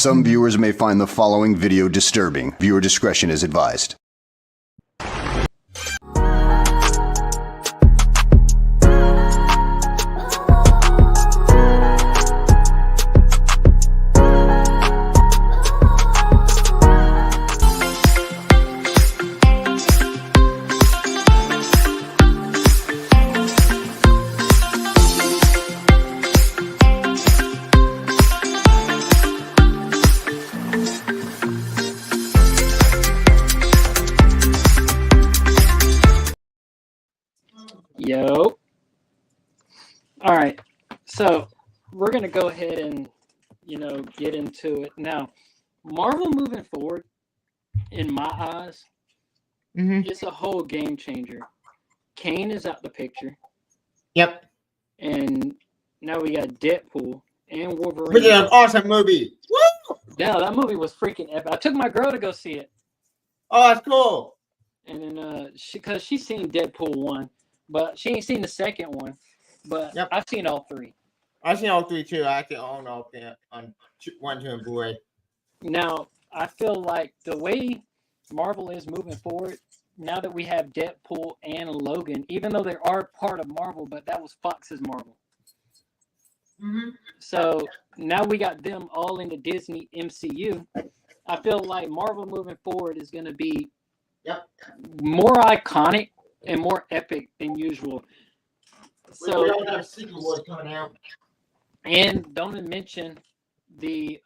Some viewers may find the following video disturbing. Viewer discretion is advised. Yo. All right. So we're going to go ahead and, get into it. Now, Marvel moving forward, in my eyes, it's a whole game changer. Kane is out the picture. Yep. And now we got Deadpool and Wolverine. Which is an awesome movie. Woo! Yeah, that movie was freaking epic. I took my girl to go see it. Oh, that's cool. And then, because she's seen Deadpool 1. But she ain't seen the second one. But Yep. I've seen all three. I've seen all three too. I actually own all three on 1, 2, and Blu-ray. Now, I feel like the way Marvel is moving forward, now that we have Deadpool and Logan, even though they are part of Marvel, but that was Fox's Marvel. So now we got them all in the Disney MCU. I feel like Marvel moving forward is going to be more iconic and more epic than usual. So, we don't have Secret Wars coming out. And don't mention the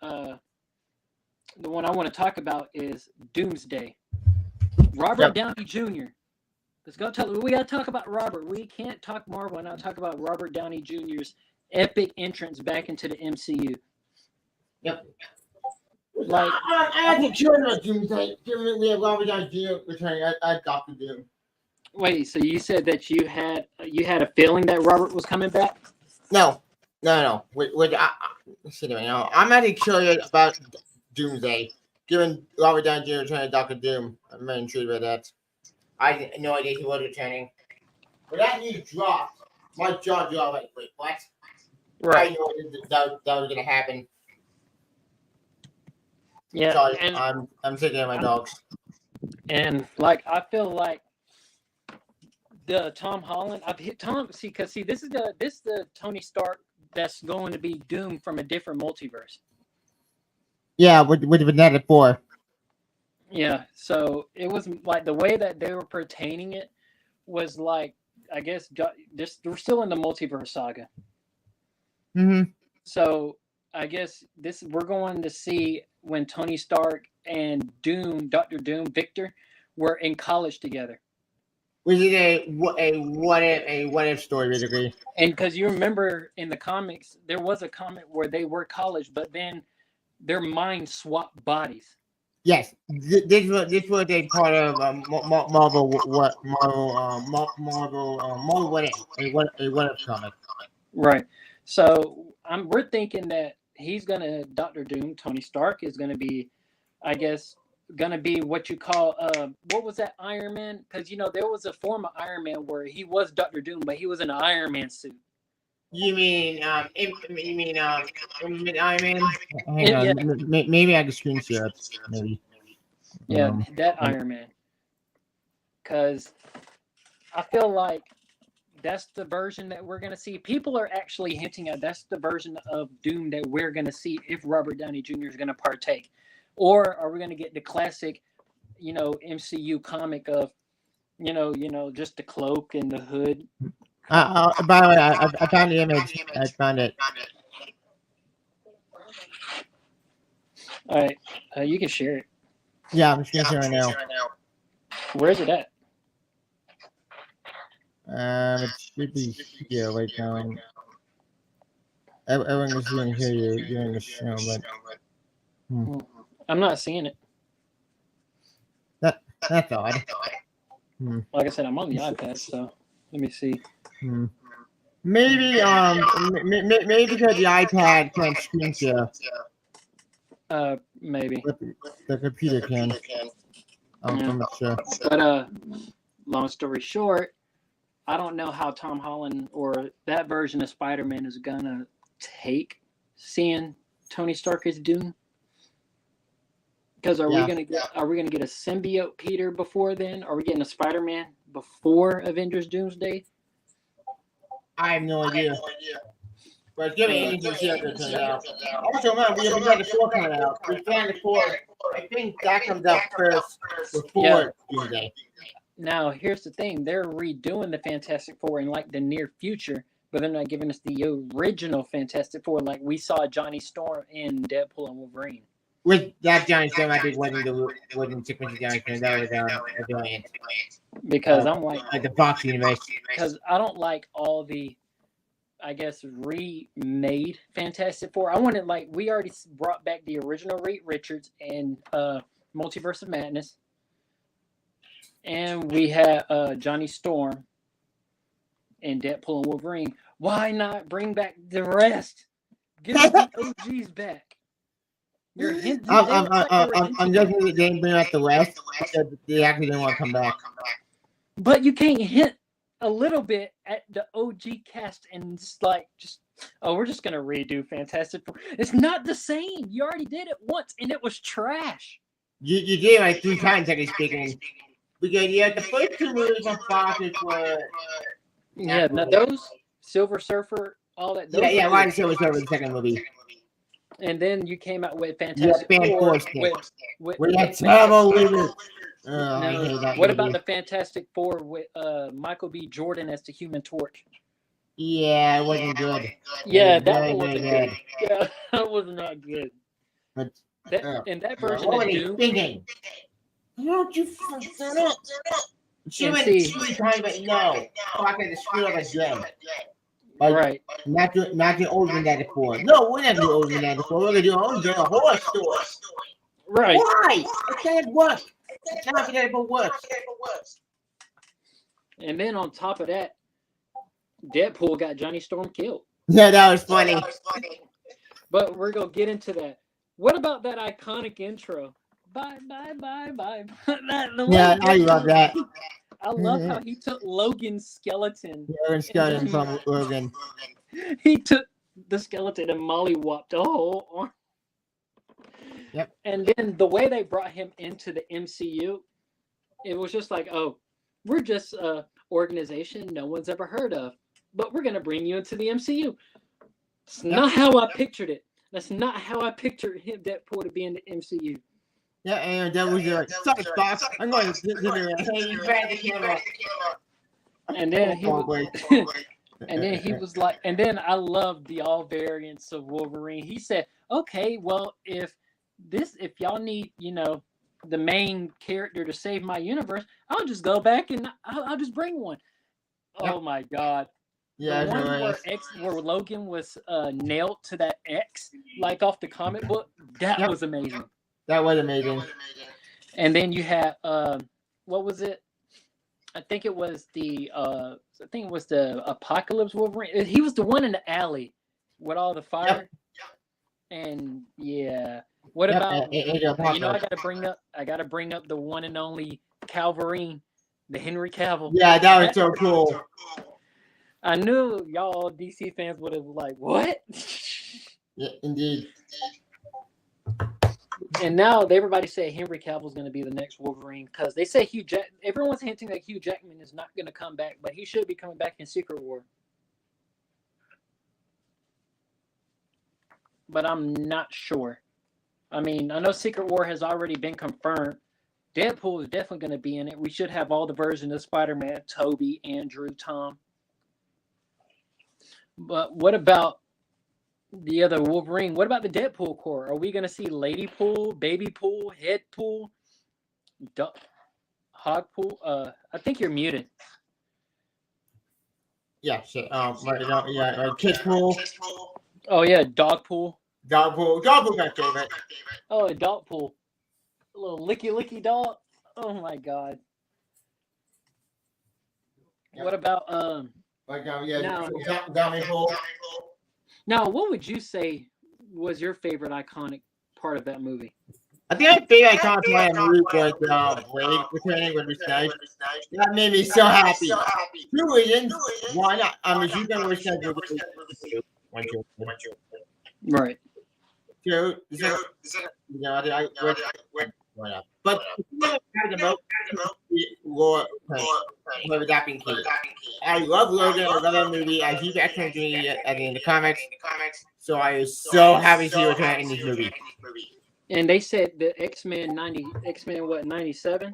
one I want to talk about is Doomsday. Robert Downey Jr. Let's go tell. We got to talk about Robert. We can't talk Marvel and not talk about Robert Downey Jr.'s epic entrance back into the MCU. Yep. Like I think sure about Doomsday. We have Robert Downey Jr. returning. I Doctor Doom. Wait, so you said that you had a feeling that Robert was coming back? No. Wait, I'm not excited about Doomsday. Given Robert Downey Jr. returning Doctor Doom, I'm not intrigued by that. I had no idea he was returning. But that news dropped. My jaw dropped. Like, wait, what? Right. I knew that was going to happen. Yeah. So and I'm taking out my dogs. And I feel like the Tom Holland. I've hit Tom. This is the Tony Stark that's going to be Doom from a different multiverse. Yeah, with Vanetta 4. Yeah, so it was like the way that they were pertaining it was like, I guess, we're still in the multiverse saga. So I guess we're going to see when Tony Stark and Dr. Doom, Victor, were in college together. Was it a what if story, basically? And because you remember in the comics, there was a comic where they were college, but then their minds swapped bodies. Yes, this was a part of Marvel what if comic. Right. So we're thinking that he's gonna Dr. Doom, Tony Stark is gonna be, I guess, gonna be what you call what was that Iron Man? Because there was a form of Iron Man where he was Dr. Doom, but he was in an Iron Man suit. You mean Iron Man? Maybe I can screen share it. Maybe. Yeah, that Iron Man. Because I feel like that's the version that we're gonna see. People are actually hinting at that's the version of Doom that we're gonna see if Robert Downey Jr. is gonna partake. Or are we going to get the classic, MCU comic of, just the cloak and the hood? By the way, I found the image. I found it. All right. You can share it. Yeah, I'm sharing it right now. Where is it at? It should be here right now. Everyone is going to hear you during the show, but... I'm not seeing it. That's odd. Like I said, I'm on the iPad, so let me see. Maybe because the iPad can't screen share. Maybe. The computer can. I'm not sure. But long story short, I don't know how Tom Holland or that version of Spider-Man is gonna take seeing Tony Stark as Doom. Because are we gonna get a symbiote Peter before then? Are we getting a Spider-Man before Avengers Doomsday? I have no idea. But give me anything to see how it turns out. Also, man, we have Fantastic Four coming out. We Fantastic Four. I think that comes out first before Doomsday. Now, here's the thing: they're redoing the Fantastic Four in like the near future, but they're not giving us the original Fantastic Four like we saw Johnny Storm in Deadpool and Wolverine. With that Johnny Storm, I think wasn't sequence Johnny Storm. That was brilliant. Because I'm like the Fox universe. Because I don't like all the, I guess, remade Fantastic Four. I wanted, like, we already brought back the original Reed Richards and Multiverse of Madness. And we had Johnny Storm and Deadpool and Wolverine. Why not bring back the rest? Get the OGs back. I'm judging the game bring out the West because they actually didn't want to come back. But you can't hint a little bit at the OG cast and we're just gonna redo Fantastic Four. It's not the same. You already did it once and it was trash. You did like 3 times, technically speaking. Because the first 2 movies on Fox were those Silver Surfer, all that. Ryan Silver Surfer, the second movie. And then you came out with Fantastic Four. With that terrible limit. What about the Fantastic Four with Michael B. Jordan as the Human Torch? Yeah, it wasn't good. Yeah, that one wasn't good. Yeah, that was not good. But and that version what of are you Doom. thinking? Don't you fuck that up? She went 2 times, but no. I can screw up again. Right. Not the old Fantastic Four. No, we're not doing old Fantastic Four. We're going to do our own horror story. Right. Why? It can't work. It's not Fantastic Four works. And then on top of that, Deadpool got Johnny Storm killed. Yeah, that was funny. But we're going to get into that. What about that iconic intro? Bye, bye, bye, bye. Yeah, I love that. I love how he took Logan's skeleton. Skeleton from Logan. He took the skeleton and mollywopped the whole arm. Yep. And then the way they brought him into the MCU, it was just like, oh, we're just an organization no one's ever heard of, but we're going to bring you into the MCU. It's not how I pictured it. That's not how I pictured him, Deadpool, to be in the MCU. Yeah, and that was like, sorry, Fox. I'm going to give you a hey, back the camera. And then he was like, and then I loved the all variants of Wolverine. He said, okay, well, if y'all need, the main character to save my universe, I'll just go back and I'll just bring one. Oh my God. Yeah, the one where Logan was nailed to that X, like off the comic book, that was amazing. That was amazing. And then you had what was it? I think it was the Apocalypse Wolverine. He was the one in the alley with all the fire. And what about I gotta bring up the one and only Calverine, the Henry Cavill. Yeah, that was so cool. I knew y'all DC fans would have like, what? Yeah, indeed. And now everybody say Henry Cavill's going to be the next Wolverine because they say everyone's hinting that Hugh Jackman is not going to come back, but he should be coming back in Secret War. But I'm not sure. I mean, I know Secret War has already been confirmed. Deadpool is definitely going to be in it. We should have all the versions of Spider-Man, Tobey, Andrew, Tom. But what about the other Wolverine? What about the Deadpool core? Are we going to see Lady Pool, Baby Pool, Head Pool, Hog Pool? I think you're muted. Yeah, shit. Kid Pool. Oh, yeah, Dog Pool. Dog Pool. Dog Pool got favorite. Oh, a dog pool. A little licky dog. Oh, my God. Yeah. What about, Dummy Pool. Now, what would you say was your favorite iconic part of that movie? I think my favorite iconic part of the movie was Blade returning with his knife. That made me so happy. 2 reasons. One, she's going to wish that Right. Dude, you know, but whoever that being key. I love Logan. I love that movie. I keep X-Men community at the end of the comics. So I was so happy to see return in this movie. And they said the X-Men 97?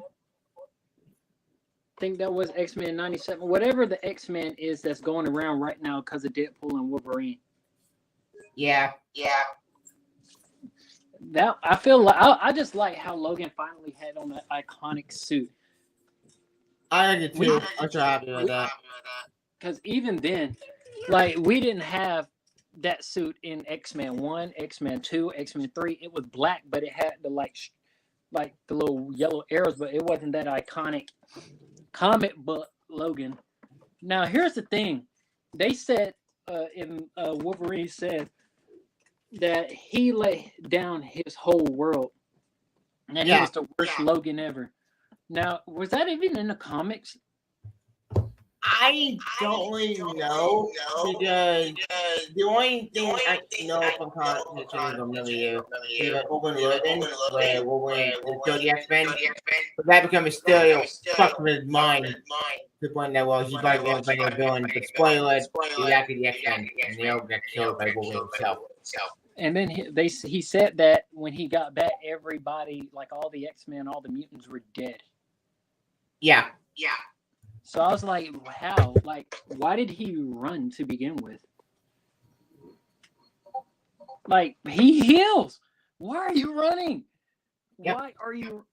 I think that was X-Men 97. Whatever the X-Men is that's going around right now because of Deadpool and Wolverine. Yeah. That I feel like I just like how Logan finally had on that iconic suit. I like it too. I'm so happy with that. Because even then, like we didn't have that suit in X-Men 1, X-Men 2, X-Men 3. It was black, but it had the like the little yellow arrows, but it wasn't that iconic comic book Logan. Now here's the thing. They said Wolverine said that he let down his whole world. And he was the worst Logan ever. Now, was that even in the comics? I don't really know because the only thing I know from comics is Wolverine Logan, where Wolverine killed the X-Men, but that became a stereo fuck with his mind to the point that, well, he's like the villain, but spoiler, he's actually the X-Men, and they all got killed by Wolverine himself. And then he said that when he got back, everybody, like all the X-Men, all the mutants were dead. Yeah. So I was like, how? Like, why did he run to begin with? Like, he heals. Why are you running? Yep. Why are you,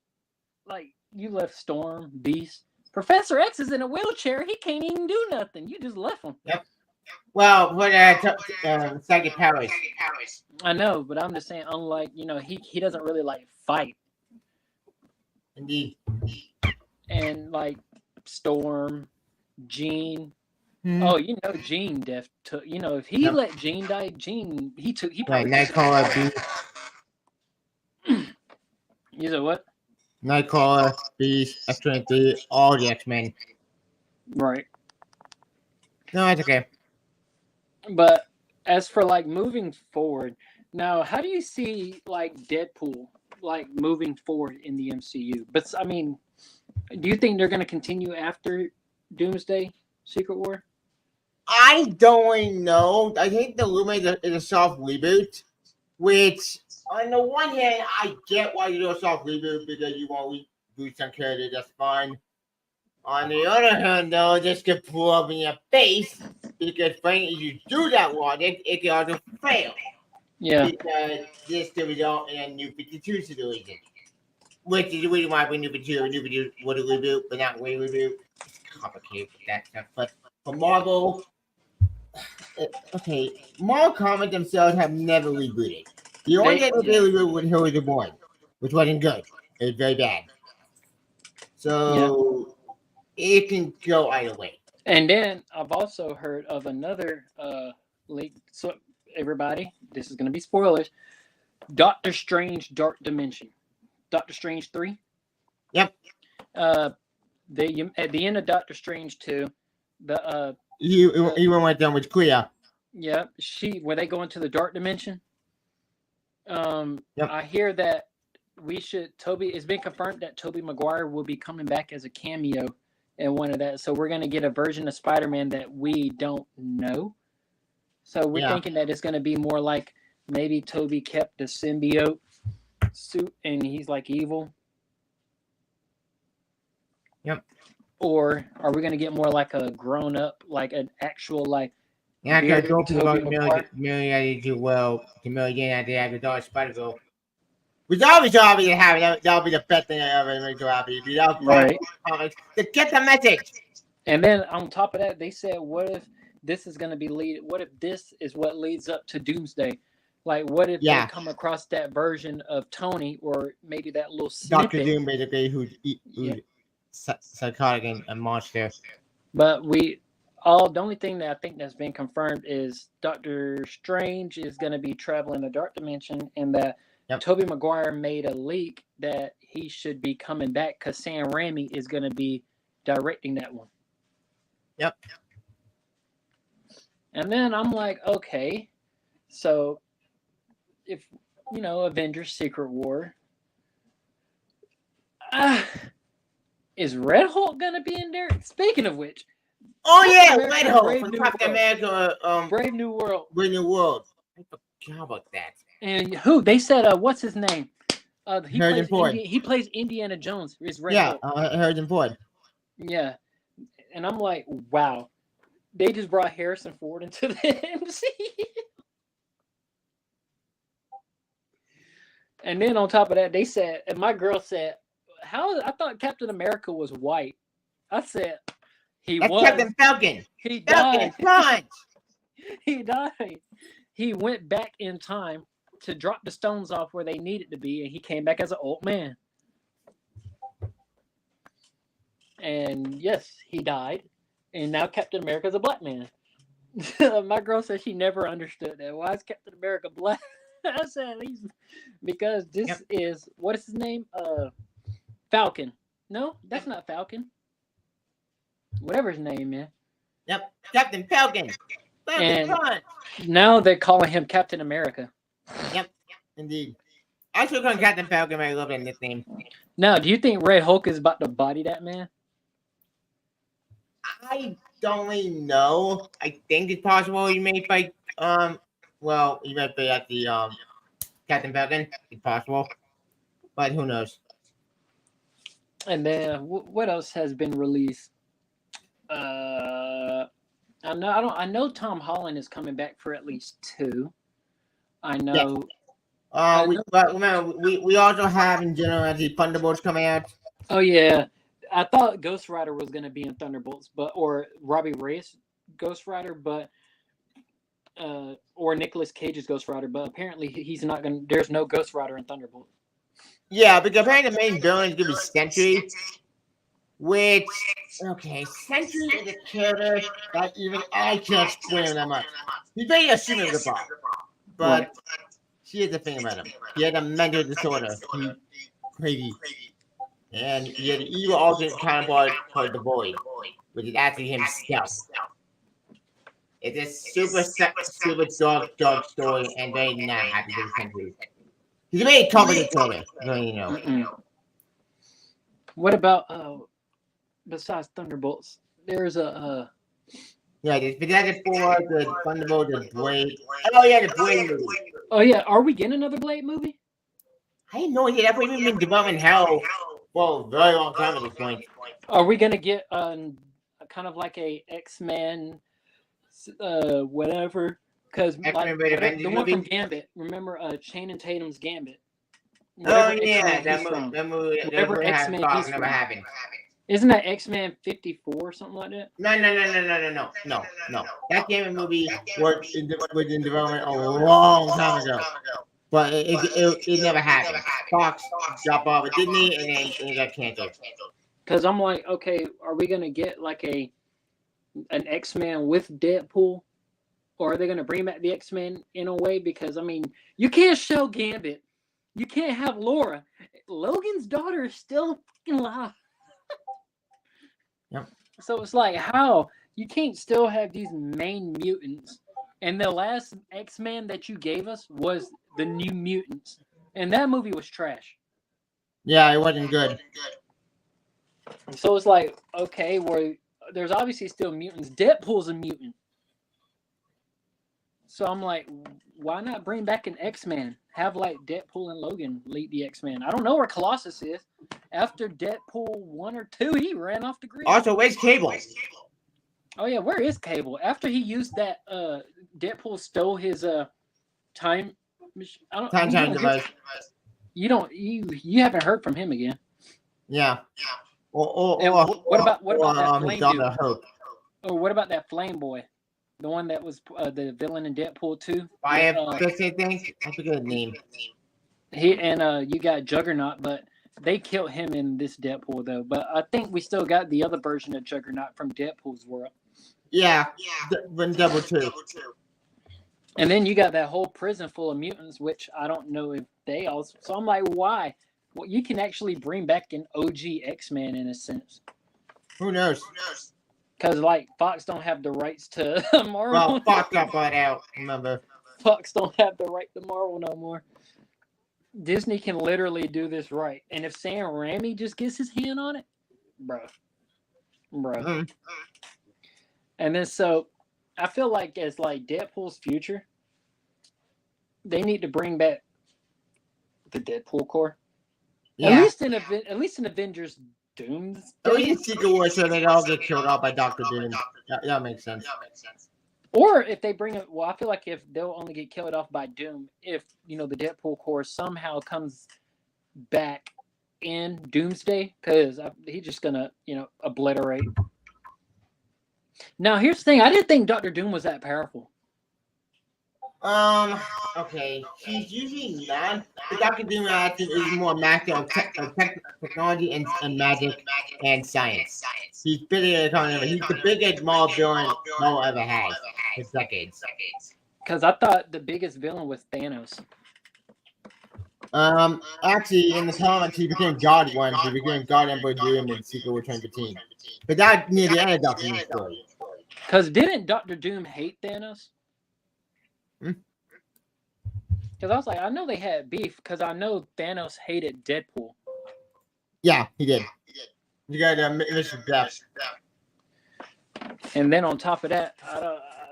like, you left Storm, Beast. Professor X is in a wheelchair. He can't even do nothing. You just left him. Yep. Well, what psychic powers. I know, but I'm just saying, unlike, he doesn't really, like, fight. Indeed. And, like, Storm, Jean. Hmm. Oh, Jean took. If he let Jean die, he probably. Nightcrawler, Beast. You said what? Nightcrawler, Beast, X-23, all the X-Men. Right. No, it's okay. But as for like moving forward, now how do you see like Deadpool like moving forward in the MCU? But I mean, do you think they're going to continue after Doomsday Secret War? I don't really know. I think the Lumen is a soft reboot, which on the one hand, I get why you do a soft reboot because you want to reboot some characters. That's fine. On the other hand, though, this could pull up in your face because, frankly, if you do that logic, it can also fail. Yeah. Because this could result in a New 52 situation. Which is the reason why we New 52 would a reboot, but not really reboot. It's complicated with that stuff. But for Marvel, Marvel comics themselves have never rebooted. The only thing they rebooted was Heroes Reborn, which wasn't good. It was very bad. So it can go either way. And then I've also heard of another leak. So everybody, this is going to be spoilers. Doctor Strange Dark Dimension. Doctor Strange 3. Yep. At the end of Doctor Strange 2, you went down with Clea. Yeah, when they go into the dark dimension. I hear that it's been confirmed that Tobey Maguire will be coming back as a cameo in one of that. So we're going to get a version of Spider-Man that we don't know. So we're thinking that it's going to be more like maybe Tobey kept the symbiote suit and he's like evil. Yep. Or are we going to get more like a grown up, like an actual like? Yeah, because don't people million do well to million at the end of the Spider-Girl. Which I'll be so happy to have. That'll be the best thing I ever made so happy. Right. To get the message. And then on top of that, they said, what if this is going to be what if this is what leads up to Doomsday? Like, what if they come across that version of Tony or maybe that little snippet? Dr. Doom, basically, who's psychotic and monster. But the only thing that I think that's been confirmed is Doctor Strange is going to be traveling the dark dimension, and that Tobey Maguire made a leak that he should be coming back because Sam Raimi is going to be directing that one. Yep. And then I'm like, okay, so if Avengers Secret War. Is Red Hulk gonna be in there? Speaking of which, Oh yeah, America, Red Hulk Brave from New Captain World. America. Brave New World. Brave New World. I forgot about that. And who they said? What's his name? Harrison Ford. He plays Indiana Jones. Is Red Yeah, Hulk? Harrison Ford. Yeah, and I'm like, wow, they just brought Harrison Ford into the MCU. And then on top of that, they said, and my girl said, "How? I thought Captain America was white." I said, That's Captain Falcon. He Falcon, died. He died. He went back in time to drop the stones off where they needed to be, and he came back as an old man. And yes, he died. And now Captain America's a black man. My girl said she never understood that. Why is Captain America black? I said because this is what is his name? Falcon. No, that's not Falcon. Whatever his name is. Yep, Captain Falcon. And now they're calling him Captain America. Yep, indeed. I should call him Captain Falcon. I love that nickname. Now, do you think Red Hulk is about to body that man? I don't really know. I think it's possible he may fight. He might be at the Captain Falcon. It's possible, but who knows? And then what else has been released? I know Tom Holland is coming back for at least 2. I know. Yeah. We also have in general the Thunderbolts coming out. Oh yeah, I thought Ghost Rider was going to be in Thunderbolts, or Robbie Reyes Ghost Rider, or Nicolas Cage's Ghost Rider, but apparently he's not going. There's no Ghost Rider in Thunderbolts. Yeah, because apparently the main villain is going to be Sentry, which Sentry is a character that even I can't explain that much. He's very assuming of the bomb, but here's the thing about him: he had a mental disorder. He's crazy. And he had an evil alternate counterpart called the Void, which is actually himself. It's a super dark story and very not happy for the country. He's a very competent killer, you know. What about besides Thunderbolts? There's a there's Fantastic Four, the Thunderbolt, the Blade. Oh yeah, the Blade movie. Oh yeah, are we getting another Blade movie? I had no idea. That's what we've been developing hell for a very long time at this point. Are we gonna get kind of like a X-Men, whatever? Because the one from Gambit. Remember, Channing Tatum's Gambit. That movie Whatever X-Men never happened. Isn't that X-Men 54 or something like that? No. That Gambit movie was in development a long time ago. But it never happened. Fox dropped off with Disney and then it got canceled. Because I'm like, okay, are we gonna get like an X-Men with Deadpool, or are they gonna bring back the X-Men in a way? Because I mean, you can't show Gambit, you can't have Laura. Logan's daughter is still fucking alive. Yep. So it's like, how you can't still have these main mutants? And the last X-Men that you gave us was the New Mutants. And that movie was trash. Yeah, it wasn't good. So it's like, okay, there's obviously still mutants. Deadpool's a mutant. So I'm like, why not bring back an X-Men? Have like Deadpool and Logan lead the X-Men. I don't know where Colossus is. After Deadpool 1 or 2, he ran off the grid. Also, where's Cable? Oh yeah, where is Cable? After he used that, Deadpool stole his time device. You haven't heard from him again. Yeah. What about that flame dude? Hope. Or what about that flame boy? The one that was the villain in Deadpool 2? I have thing. I forget his name. You got Juggernaut, but they killed him in this Deadpool though. But I think we still got the other version of Juggernaut from Deadpool's world. Yeah, when Double 2. And then you got that whole prison full of mutants, which I don't know if they also. So I'm like, why? Well, you can actually bring back an OG X-Men in a sense. Who knows? Because like Fox don't have the rights to Marvel. Well, Fox got bought out. Remember? Fox don't have the right to Marvel no more. Disney can literally do this right. And if Sam Raimi just gets his hand on it, bro. Mm. And then so I feel like as like Deadpool's future, they need to bring back the Deadpool core. Yeah. At least in Avengers Doom's. Oh, you Secret War, so they all get killed off by Doctor Doom. That makes sense. Or if they bring it, well, I feel like if they'll only get killed off by Doom, if the Deadpool core somehow comes back in Doomsday, because he's just gonna obliterate. Now here's the thing: I didn't think Doctor Doom was that powerful. Okay. He's usually not. The Doctor Doom action is more master of technology and magic and science. He's bigger than he's the biggest mall villain Marvel ever has for decades. Because I thought the biggest villain was Thanos. Actually, in the comics, he became God once. He became God Emperor Doom in Secret War 2015. But that near the end of Doctor Doom's story. Because didn't Doctor Doom hate Thanos? Because I was like, I know they had beef because I know Thanos hated Deadpool. Yeah, he did. You got to miss his death. And then on top of that,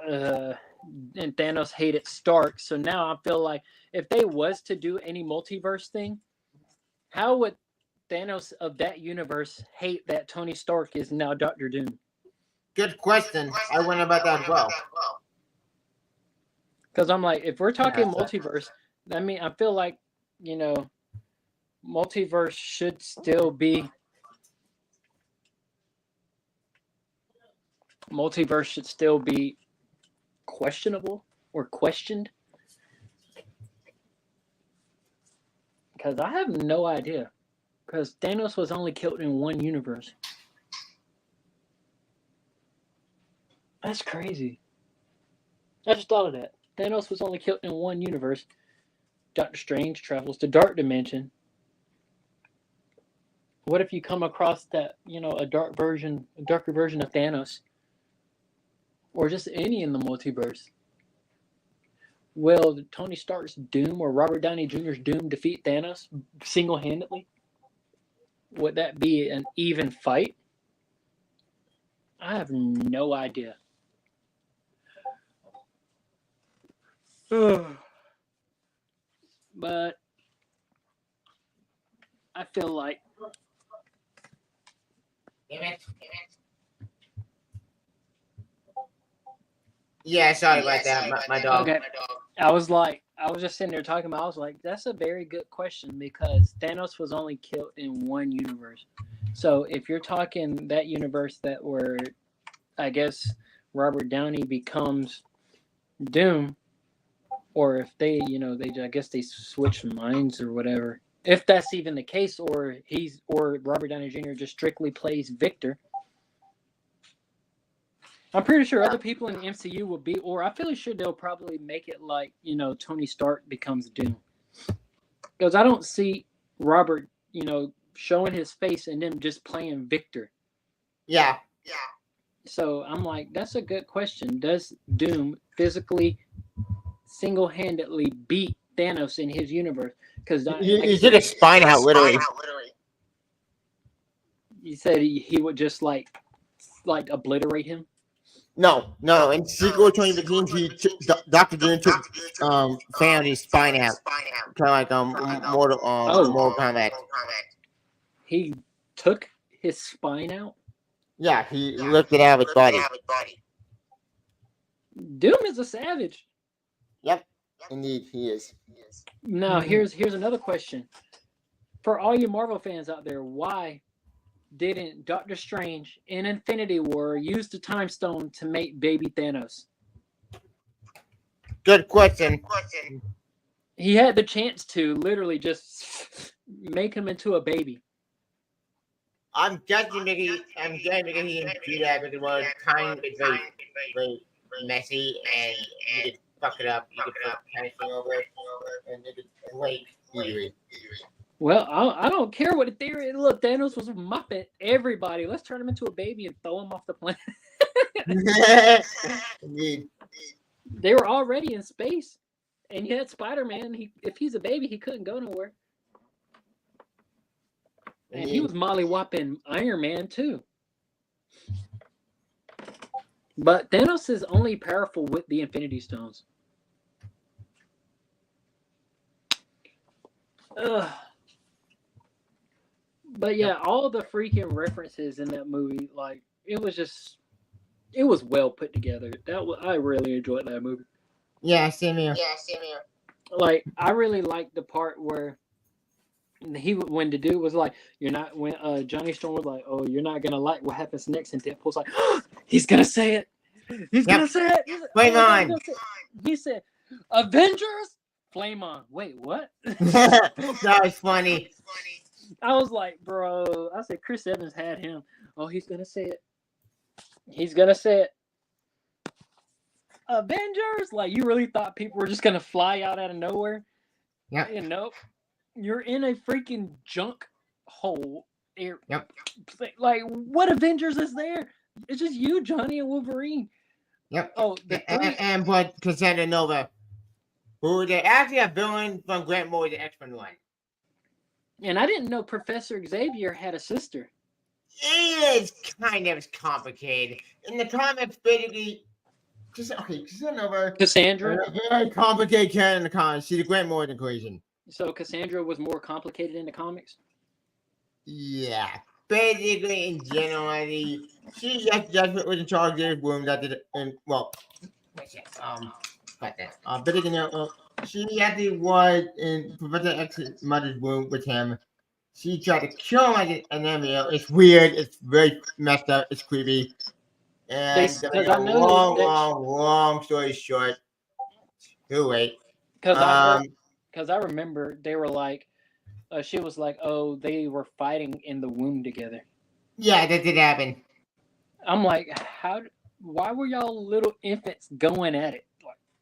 and Thanos hated Stark. So now I feel like if they was to do any multiverse thing, how would Thanos of that universe hate that Tony Stark is now Doctor Doom? Good question. I wonder about that as well. Because I'm like, if we're talking multiverse, I mean, I feel like, multiverse should still be questionable or questioned. Because I have no idea. Because Thanos was only killed in one universe. That's crazy. I just thought of that. Thanos was only killed in one universe. Doctor Strange travels to Dark Dimension. What if you come across that, a darker version of Thanos? Or just any in the multiverse? Will Tony Stark's Doom or Robert Downey Jr.'s Doom defeat Thanos single-handedly? Would that be an even fight? I have no idea. But I feel like yeah, sorry about that. My dog. Okay. I was just sitting there talking about, I was like, that's a very good question because Thanos was only killed in one universe. So if you're talking that universe that where I guess Robert Downey becomes Doom, or if they, I guess they switch minds or whatever. If that's even the case, or Robert Downey Jr. just strictly plays Victor. I'm pretty sure other people in the MCU will be, or I feel sure they'll probably make it like, Tony Stark becomes Doom. Because I don't see Robert, showing his face and then just playing Victor. Yeah. So I'm like, that's a good question. Does Doom physically, single-handedly beat Thanos in his universe? Because he took his spine out, literally. You said he would just like obliterate him? No. In Secret War 2015, Doctor Doom took Family's spine out, kind of like Mortal Kombat. He took his spine out? Yeah, he lifted it out of his body. Doom is a savage. Yep, indeed, he is. Now, here's another question. For all you Marvel fans out there, why didn't Doctor Strange in Infinity War use the Time Stone to make baby Thanos? Good question. He had the chance to literally just make him into a baby. I'm judging Mickey. He didn't do that because time is very messy and you could fuck it up. You could put anything over it and it could leak easily. Well, I don't care what the theory is. Look, Thanos was a Muppet. Everybody, let's turn him into a baby and throw him off the planet. Indeed. They were already in space. And yet Spider-Man, if he's a baby, he couldn't go nowhere. And he was molly-whopping Iron Man, too. But Thanos is only powerful with the Infinity Stones. Ugh. But yeah, all the freaking references in that movie, like, it was well put together. I really enjoyed that movie. Yeah, same here. Like, I really liked the part where when the dude was like, when Johnny Storm was like, oh, you're not gonna like what happens next, and Deadpool's like, oh, he's gonna say it. He's gonna say it. Flame on. He said, Avengers, flame on. Wait, what? That was funny. I was like, bro. I said, Chris Evans had him. Oh, he's gonna say it. He's gonna say it. Avengers, like, you really thought people were just gonna fly out of nowhere? Yeah. You know, you're in a freaking junk hole. Yep. Like, what Avengers is there? It's just you, Johnny, and Wolverine. Yep. Oh, and but Cassandra Nova, who they actually a villain from Grant Morrison's X-Men 1. And I didn't know Professor Xavier had a sister. It is kind of complicated. In the comics, basically, Cassandra? Very complicated character in the comics. She's the Grant Morrison equation. So Cassandra was more complicated in the comics? Yeah. Basically, in general, she just was in charge of this room that did, and well, she actually was in Professor X's mother's room with him. She tried to kill him, and then it's weird. It's very messed up. It's creepy. And long story short, too late. Because I remember they were like, she was like, oh, they were fighting in the womb together. Yeah, that did happen. I'm like, why were y'all little infants going at it?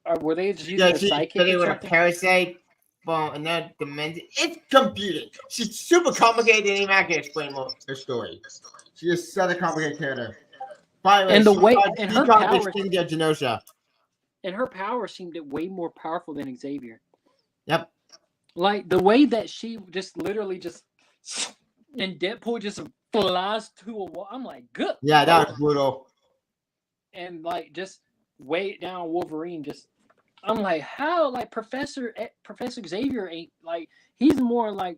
Or were they just using their psychic? They were a parasite from another dimension. It's computing. She's super complicated, and I can explain more her story. She is such a complicated character. And the way and her power, Genosha. And her power seemed way more powerful than Xavier. Yep. Like the way that she just literally and Deadpool just flies to a wall. I'm like, good. Yeah, that was brutal. And like just weigh down Wolverine. I'm like, how? Like Professor Xavier ain't like, he's more like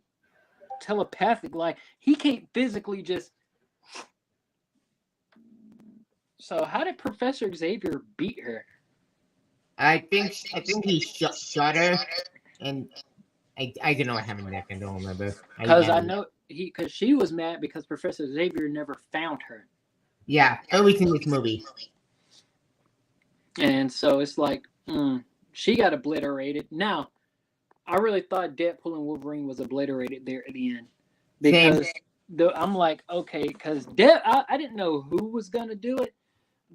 telepathic. Like he can't physically just. So how did Professor Xavier beat her? I think he shot her, and I don't know what happened next. I don't remember. Because she was mad because Professor Xavier never found her. Yeah, everything in this movie. And so it's like, she got obliterated. Now, I really thought Deadpool and Wolverine was obliterated there at the end. Because I'm like, okay, because I didn't know who was going to do it.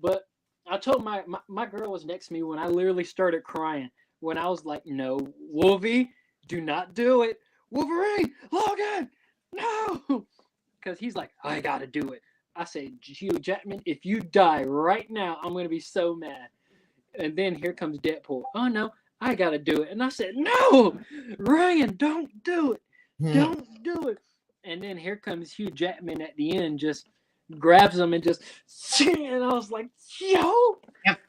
But I told my girl was next to me when I literally started crying. When I was like, no, Wolvie, do not do it. Wolverine, Logan, no. Because he's like, I got to do it. I said, Hugh Jackman, if you die right now, I'm going to be so mad. And then here comes Deadpool. Oh, no, I got to do it. And I said, no, Ryan, don't do it. Don't do it. And then here comes Hugh Jackman at the end, just grabs him and just, and I was like, yo. Yep.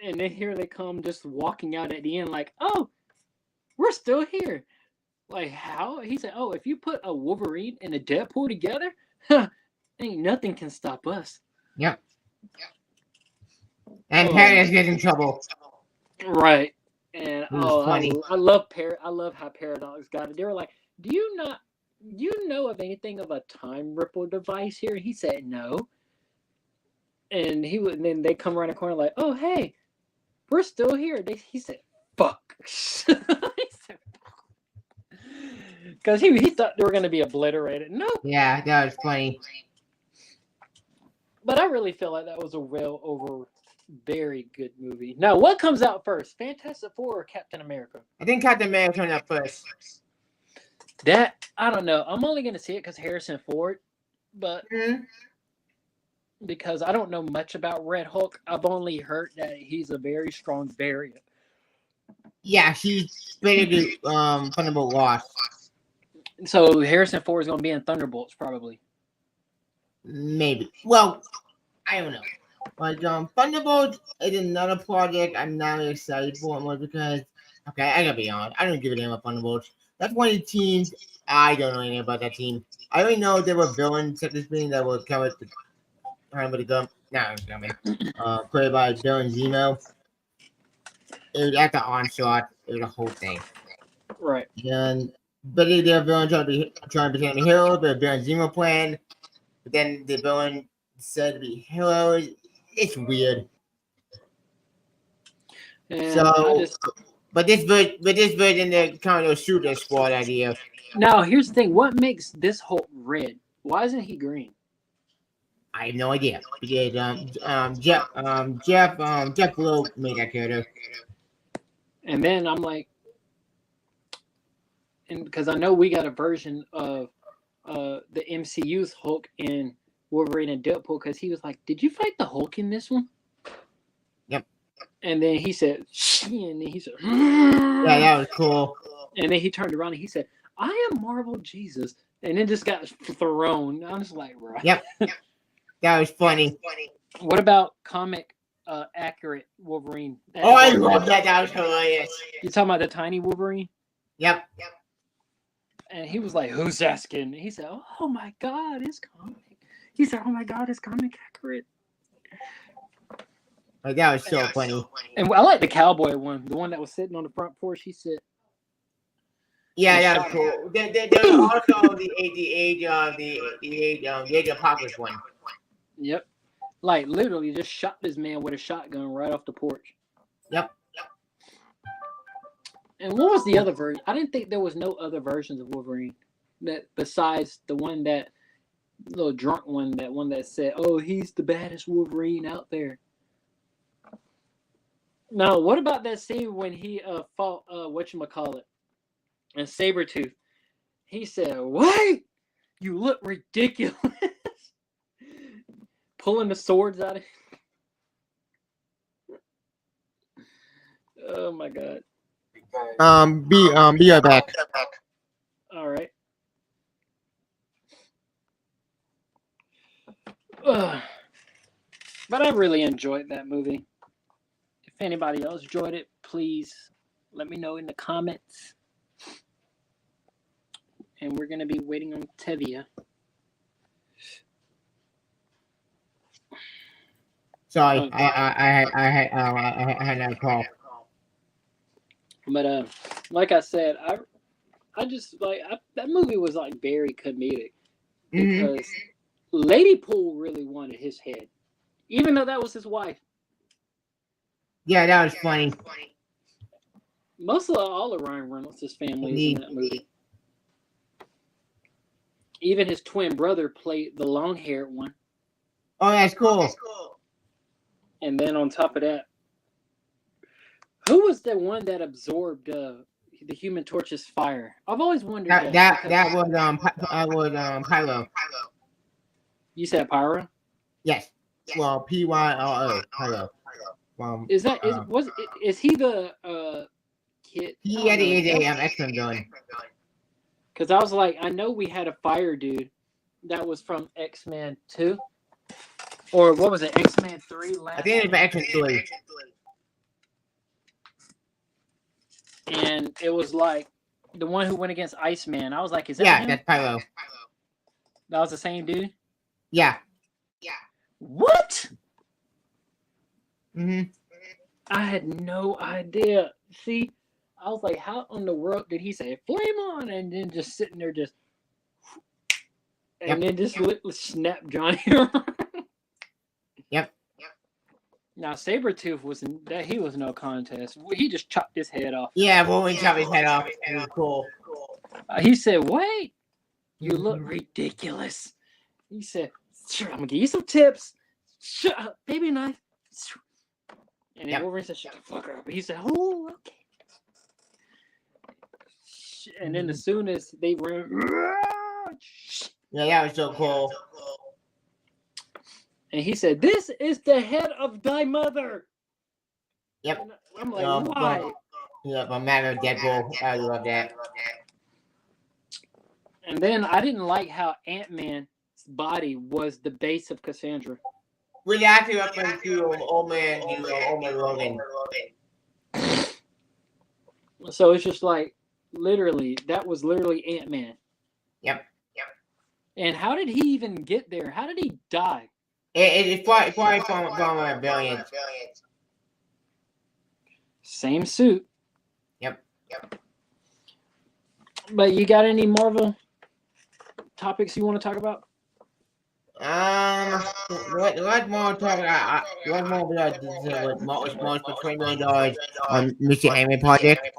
And then here they come just walking out at the end like, oh, we're still here. Like, how? He said, oh, if you put a Wolverine and a Deadpool together, ain't nothing can stop us. Yep. And Paradox gets in trouble. Right. And funny. I love how Paradox got it. They were like, do you know of anything of a time ripple device here? He said no. And then they come around the corner like, oh, hey, we're still here. He said, fuck. Because he thought they were going to be obliterated. No. Yeah, that was funny. But I really feel like that was a very good movie. Now, what comes out first? Fantastic Four or Captain America? I think Captain America comes out first. That, I don't know. I'm only going to see it because Harrison Ford. But because I don't know much about Red Hulk. I've only heard that he's a very strong variant Yeah, she's basically Thunderbolt lost. So Harrison Ford is going to be in Thunderbolts probably. Maybe. Well, I don't know. But Thunderbolt is another project I'm not really excited for more because I gotta be honest, I don't give a damn about Thunderbolts. That's one of the teams I don't know anything about that team. I only know there were villains such as being that were covered with the gun. No, played by Bill and Zemo. It was at the onslaught. It was a whole thing. Right. And but their villain trying to become a hero, the Bill and Zemo plan. But then the villain said to be heroes. It's weird. And So, but this version, they're kind of a shooter squad idea. Now, here's the thing: what makes this Hulk red? Why isn't he green? I have no idea. Because Jeff Lowe made that character. And then I'm like, and because I know we got a version of the MCU's Hulk in Wolverine and Deadpool, because he was like, "Did you fight the Hulk in this one?" Yep. And then he said, and then he said, "Yeah, that was cool." And then he turned around and he said, "I am Marvel Jesus," and then just got thrown. I was like, "Right." Yep. That was funny. What about comic accurate Wolverine? Oh, I love that. That was hilarious. You talking about the tiny Wolverine? Yep. And he was like, "Who's asking?" And he said, "Oh my God, it's comic." He said, "Oh my God, it's comic accurate." Like, that was so funny. And I like the cowboy one, the one that was sitting on the front porch. He said, "Yeah, that was cool." There was also the age of Apocalypse one. Yep. Like, literally just shot this man with a shotgun right off the porch. Yep. And what was the other version? I didn't think there was no other versions of Wolverine that besides the one that little drunk one, that one that said, "Oh, he's the baddest Wolverine out there." No, what about that scene when he fought whatchamacallit and Sabretooth? He said, "Wait, you look ridiculous." Pulling the swords out of him. Oh my God. Be right back. All right. But I really enjoyed that movie. If anybody else enjoyed it, please let me know in the comments. And we're gonna be waiting on Tevia. Sorry, okay. I had that call. But like I said, I just like that movie was like very comedic because Lady Pool really wanted his head, even though that was his wife. Yeah, that was funny. Most of all of Ryan Reynolds' family is in that movie. Even his twin brother played the long-haired one. Oh, that's cool. And then on top of that, who was the one that absorbed the Human Torch's fire? I've always wondered that was Pyro. You said Pyro? Yes. Well, Pyro. Pyro. Is he the kid? He had the X-Men villain. Because I was like, I know we had a fire dude that was from X-Men 2. Or what was it, X-Men 3? I think it was X-Men 3. And it was like the one who went against Iceman. I was like, is that him? That's Pyro. That was the same dude? Yeah. What? Mm-hmm. I had no idea. See, I was like, how in the world did he say flame on? And then just sitting there just and then just snap Johnny around. Yep. Now Sabretooth was no contest. He just chopped his head off. Yeah, Wolverine chopped his head off. It was cool. He said, "Wait, you look ridiculous." He said, "Sure, I'm gonna give you some tips. Shut up, baby knife." And then Wolverine said, "Shut the fuck up." He said, "Oh, okay." And then as soon as they ran, yeah, that was so cool. And he said, "This is the head of thy mother." Yep. And I'm like, why? Yeah, but Matter of Deadpool, I love that. And then I didn't like how Ant-Man's body was the base of Cassandra. We actually up into old man Logan. So it's just like literally that was literally Ant-Man. Yep. And how did he even get there? How did he die? It's probably from a brilliant. Same suit. Yep. But you got any Marvel topics you want to talk about? What more topic? What more we are with most for $20 million on Mr. Anime Project?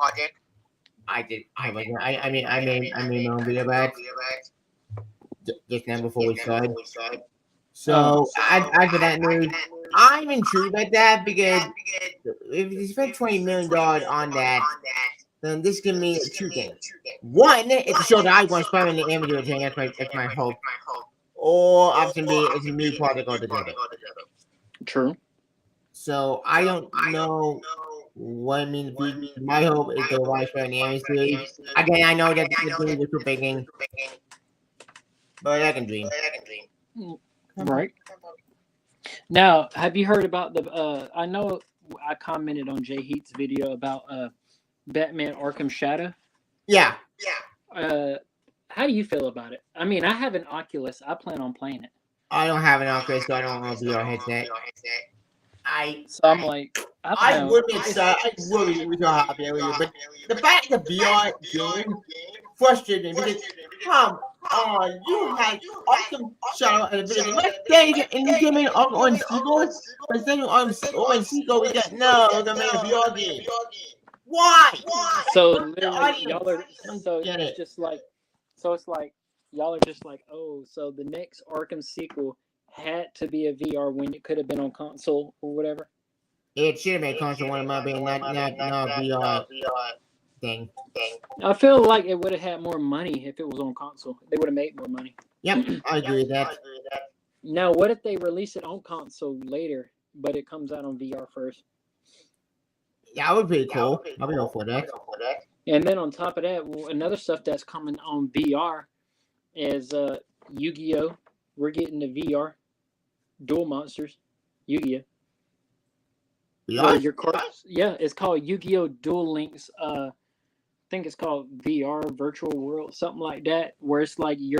I made my own video about it just now before we started. So after that news, I'm intrigued by that because if you spend $20 million on that, then this can mean two things. One, it's a show that I want to spend in the amateur thing. That's my hope. Or obviously it's a new project altogether. True. So I don't know what it means. My hope is the widespread in the anime series. Again, I know that the things are too big, but I can dream. Right. Now, have you heard about the? I know I commented on Jay Heat's video about Batman Arkham Shadow. Yeah. How do you feel about it? I mean, I have an Oculus. I plan on playing it. I don't have an Oculus, so I don't have a VR headset. I'm like, I would be excited. I would be so happy with you, but the fact that the VR game frustrated me because come on, you had awesome Shadow and a video game. Let's say in the game on Seagull, but then on Seagull we got no, the main VR game. Why? So literally, y'all are so it's just like, so it's like y'all are just like, oh, so the next Arkham sequel had to be a VR when it could have been on console or whatever. It should have been console one of my being not VR thing. I feel like it would have had more money if it was on console. They would have made more money. Yep, I agree with that. Now, what if they release it on console later, but it comes out on VR first? Yeah, that would be cool. I'll be all for that. And then on top of that, another stuff that's coming on VR is Yu-Gi-Oh! We're getting the VR Duel Monsters, Yu-Gi-Oh! Your cards, yeah, it's called Yu-Gi-Oh! Duel Links. I think it's called VR Virtual World, something like that, where it's like you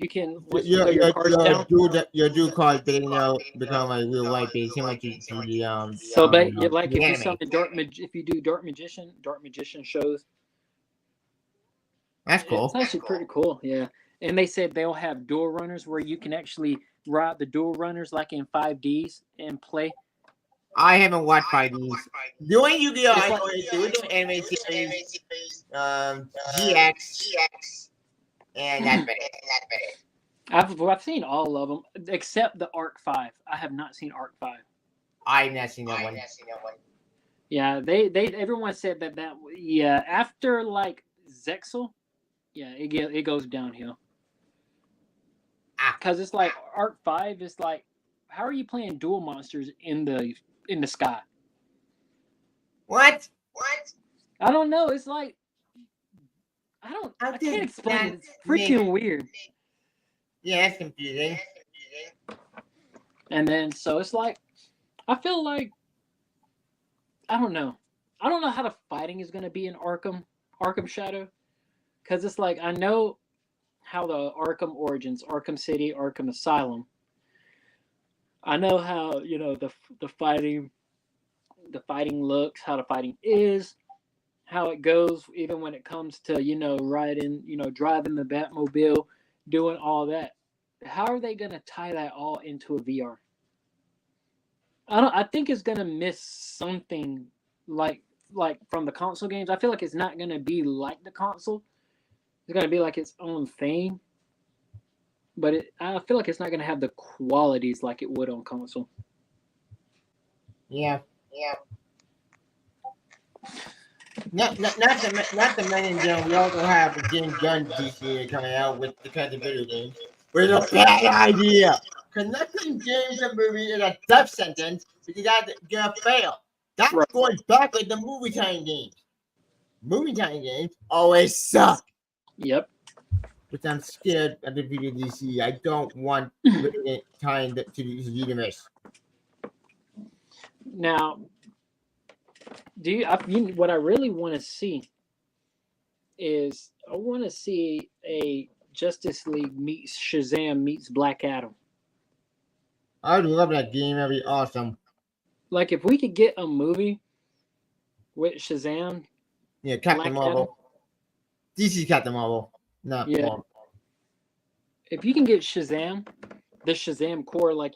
can your cards down. Your dual cards become like real life based, similar to the So, but like if you summon if you do Dark Magician shows. That's cool. It's actually pretty cool, yeah. And they said they'll have dual runners where you can actually ride the dual runners like in 5Ds and play. I haven't watched 5Ds. Doing Yu-Gi-Oh! I know it's doing the anime series, GX, and that's better. I've seen all of them except the Arc 5. I have not seen Arc 5. I've not seen that one. Yeah, they everyone said that after like Zexel, yeah, it goes downhill. Because it's like Arc 5 is like, how are you playing dual monsters in the sky? What? I don't know. It's like I can't explain it. It's freaking weird. Yeah, it's confusing. And then so it's like I feel like I don't know how the fighting is gonna be in Arkham Shadow. Because it's like I know how the Arkham Origins, Arkham City, Arkham Asylum. I know how, the fighting looks, how the fighting is, how it goes, even when it comes to, riding, driving the Batmobile, doing all that. How are they gonna tie that all into a VR? I think it's gonna miss something like from the console games. I feel like it's not gonna be like the console. It's gonna be like its own thing. But I feel like it's not going to have the qualities like it would on console. Yeah. Not the mention, we also have the James Gunn DC coming out with the kind of video games. Which is a bad idea. Because nothing James a movie is a death sentence because that's gonna fail. That's right. Going back like the movie kind games. movie time games always suck. Yep. But I'm scared of the video DC. I don't want time to the universe. Now, what I really want to see is I want to see a Justice League meets Shazam meets Black Adam. I would love that game. That'd be awesome. Like if we could get a movie with Shazam. Yeah, Captain Marvel. DC's Captain Marvel. Not Marvel. If you can get Shazam, the Shazam core, like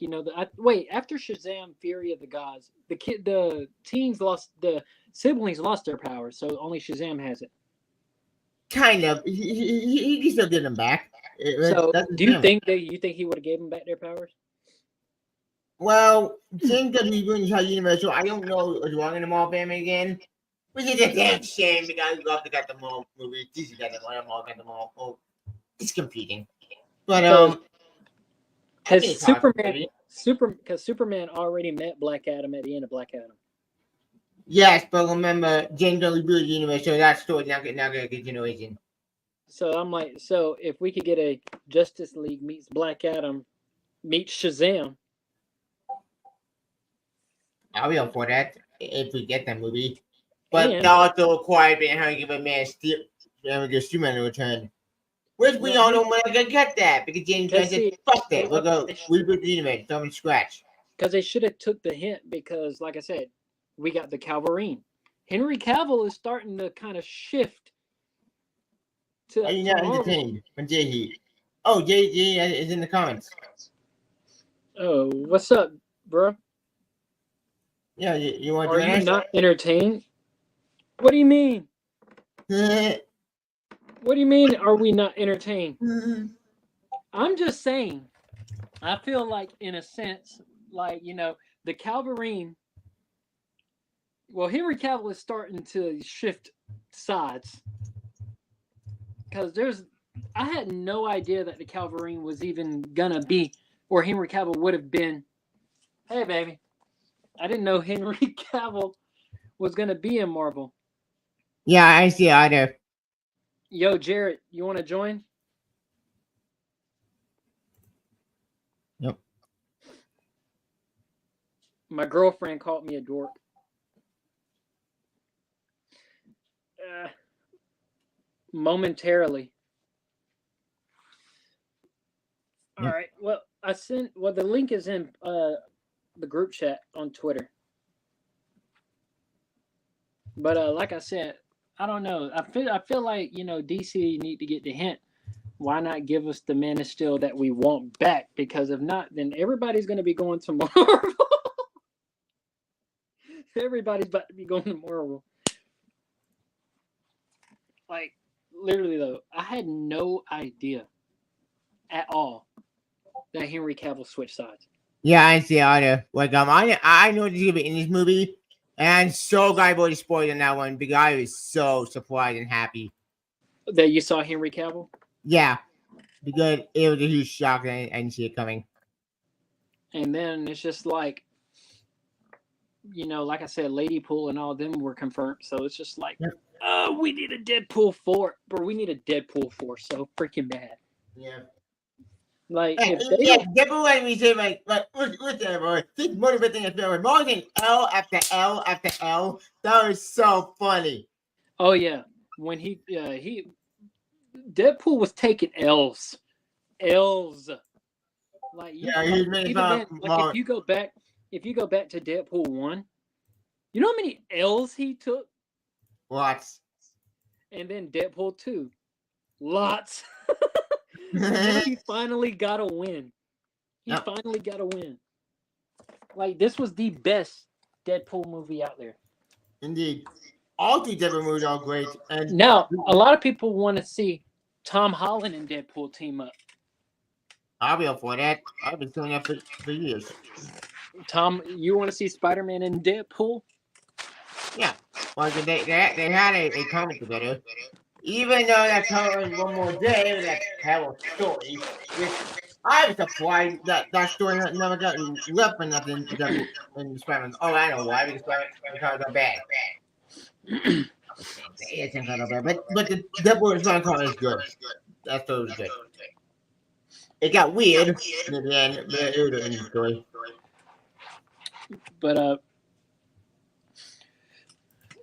after Shazam, Fury of the Gods, the siblings lost their powers, so only Shazam has it. Kind of. He can still get them back. So, do you think he would have gave them back their powers? Well, since that he's going to try Universal, I don't know what's wrong in the Marvel family again. Which is a damn shame because I love to get the Marvel movie. DC got the Marvel, got the Marvel. Oh, it's competing. But has Superman already met Black Adam at the end of Black Adam? Yes, but remember, James only built the universe, so that story's not going to get continuation. So I'm like, so if we could get a Justice League meets Black Adam meets Shazam, I'll be up for that if we get that movie. But that also required being how to give a man Steel and give Superman a return. Which we all don't want to get that because James Gunn said, fuck that. We'll go reboot the universe, start from scratch. Because they should have took the hint because, like I said, we got the Calverine. Henry Cavill is starting to kind of shift to. Are you not entertained from J-Heat? Oh, J is in the comments. Oh, what's up, bro? Yeah, you want to Are you not entertained? What do you mean? What do you mean, are we not entertained? I'm just saying, I feel like, in a sense, like, the Calverine, well, Henry Cavill is starting to shift sides. Because I had no idea that the Calverine was even going to be, or Henry Cavill would have been, hey, baby, I didn't know Henry Cavill was going to be in Marvel. Yeah, I see either. Yo, Jarrett, you want to join? Yep. My girlfriend called me a dork. Momentarily. All right. Well, the link is in the group chat on Twitter. But like I said, I don't know. I feel like, DC need to get the hint. Why not give us the Man of Steel that we want back? Because if not, then everybody's going to be going to Marvel. Everybody's about to be going to Marvel. Like, literally, though, I had no idea at all that Henry Cavill switched sides. Yeah, I see either. Like, I know he's going to be in this movie. And I'm so glad I spoiled on that one because I was so surprised and happy. That you saw Henry Cavill? Yeah. Because it was a huge shock and I didn't see it coming. And then it's just like, like I said, Ladypool and all of them were confirmed. So it's just like, we need a Deadpool 4. Bro, we need a Deadpool 4 so freaking bad. Yeah. Like, Deadpool, like we say, like, what's that, bro? This motivating is very more than L after L after L. That was so funny. Oh, yeah. When Deadpool was taking L's. Like, if you go back to Deadpool 1, you know how many L's he took? Lots. And then Deadpool 2. Lots. And then he finally got a win. Finally got a win. Like, this was the best Deadpool movie out there. Indeed. All three Deadpool movies are great. And now, a lot of people want to see Tom Holland and Deadpool team up. I'll be up for that. I've been doing that for years. Tom, you want to see Spider-Man and Deadpool? Yeah. Well, they had a comic together. Even though that covered one more day, it was a terrible story. I was surprised that story never got left for nothing in Spider-Man. Oh, I know why. Because Spider-Man are bad. It's incredible, but the Deadpool and Wolverine is good. That's totally good. It got weird at the end, but it was an story. But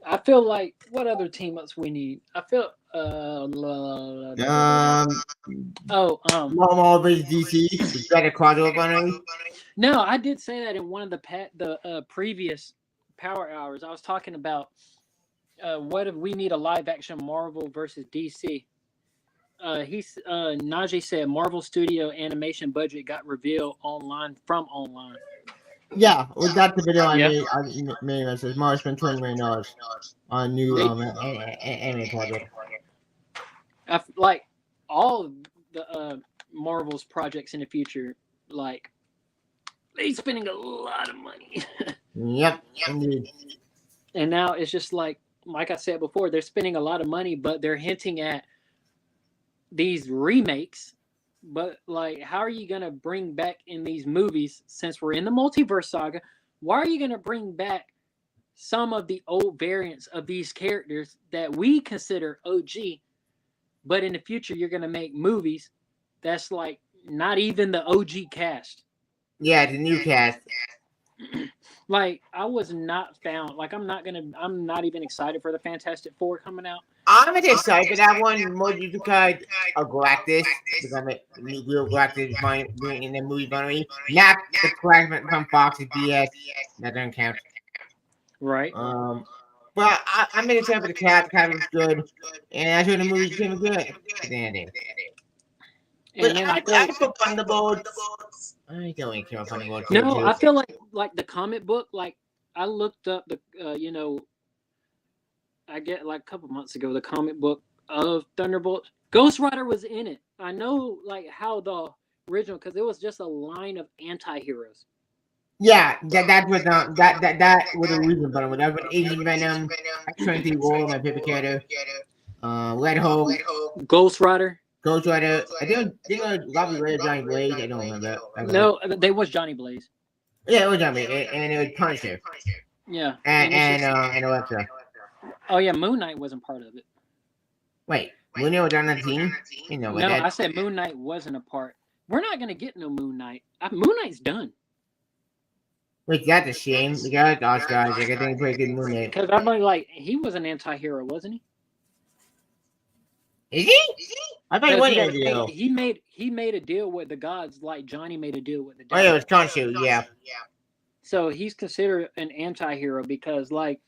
I feel like what other team ups we need? I feel Marvel vs. DC. We got a crossover on it. No, I did say that in one of the previous Power Hours. I was talking about what if we need a live action Marvel versus DC. Najee said Marvel Studio animation budget got revealed from online. Yeah, we got the video I made. It says Marvel spent $20 million on new anime project. Like all the Marvel's projects in the future, like they're spending a lot of money. Yep, indeed. And now it's just like I said before, they're spending a lot of money, but they're hinting at these remakes. But like, how are you gonna bring back in these movies, since we're in the multiverse saga? Why are you gonna bring back some of the old variants of these characters that we consider OG, but in the future you're gonna make movies that's like not even the OG cast? Yeah, the new cast. Like, I was not found. Like, I'm not even excited for the Fantastic Four coming out. I'm excited for that one more because of Galactus. Because I'm a real Galactus being in the movie, not the fragment from Fox's BS. That doesn't count. Right. But I'm excited for the cat. The cat was good, and I heard the movie came good at the end. But I put Thunderbolts. I don't really care about Thunderbolts. No, I feel like the comic book. Like, I looked up the I get like a couple months ago the comic book of Thunderbolts. Ghost Rider was in it. I know like how the original, because it was just a line of anti-heroes. Yeah, that was a reason, but whatever. Agent Venom, Trinity War, my favorite character. Red Hulk, Ghost Rider. I think Robbie Ray, Johnny Blaze. I don't remember. No, they was Johnny Blaze. Yeah, it was Johnny, and it was Punisher. Yeah, and Alexa. Oh yeah, Moon Knight wasn't part of it. Wait, Moon Knight was on the team? No, I said Moon Knight wasn't a part. We're not gonna get no Moon Knight. Moon Knight's done. Wait, that's a shame. We got Oscar Isaac. I think he played good Moon Knight. Because I'm like, he was an anti-hero, wasn't he? Is he? I thought he wasn't a deal. He made a deal with the gods, like Johnny made a deal with the devil. Oh yeah, it was Khonshu, yeah. So he's considered an anti-hero because, like,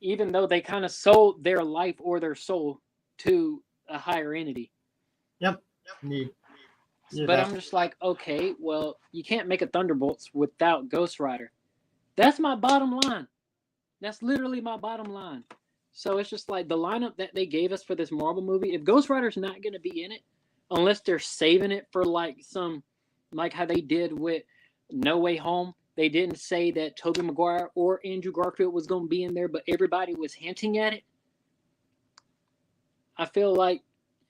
even though they kind of sold their life or their soul to a higher entity. Yep. But I'm just like, okay, well, you can't make a Thunderbolts without Ghost Rider. That's my bottom line. That's literally my bottom line. So it's just like the lineup that they gave us for this Marvel movie. If Ghost Rider's not going to be in it, unless they're saving it for like how they did with No Way Home. They didn't say that Tobey Maguire or Andrew Garfield was going to be in there, but everybody was hinting at it. I feel like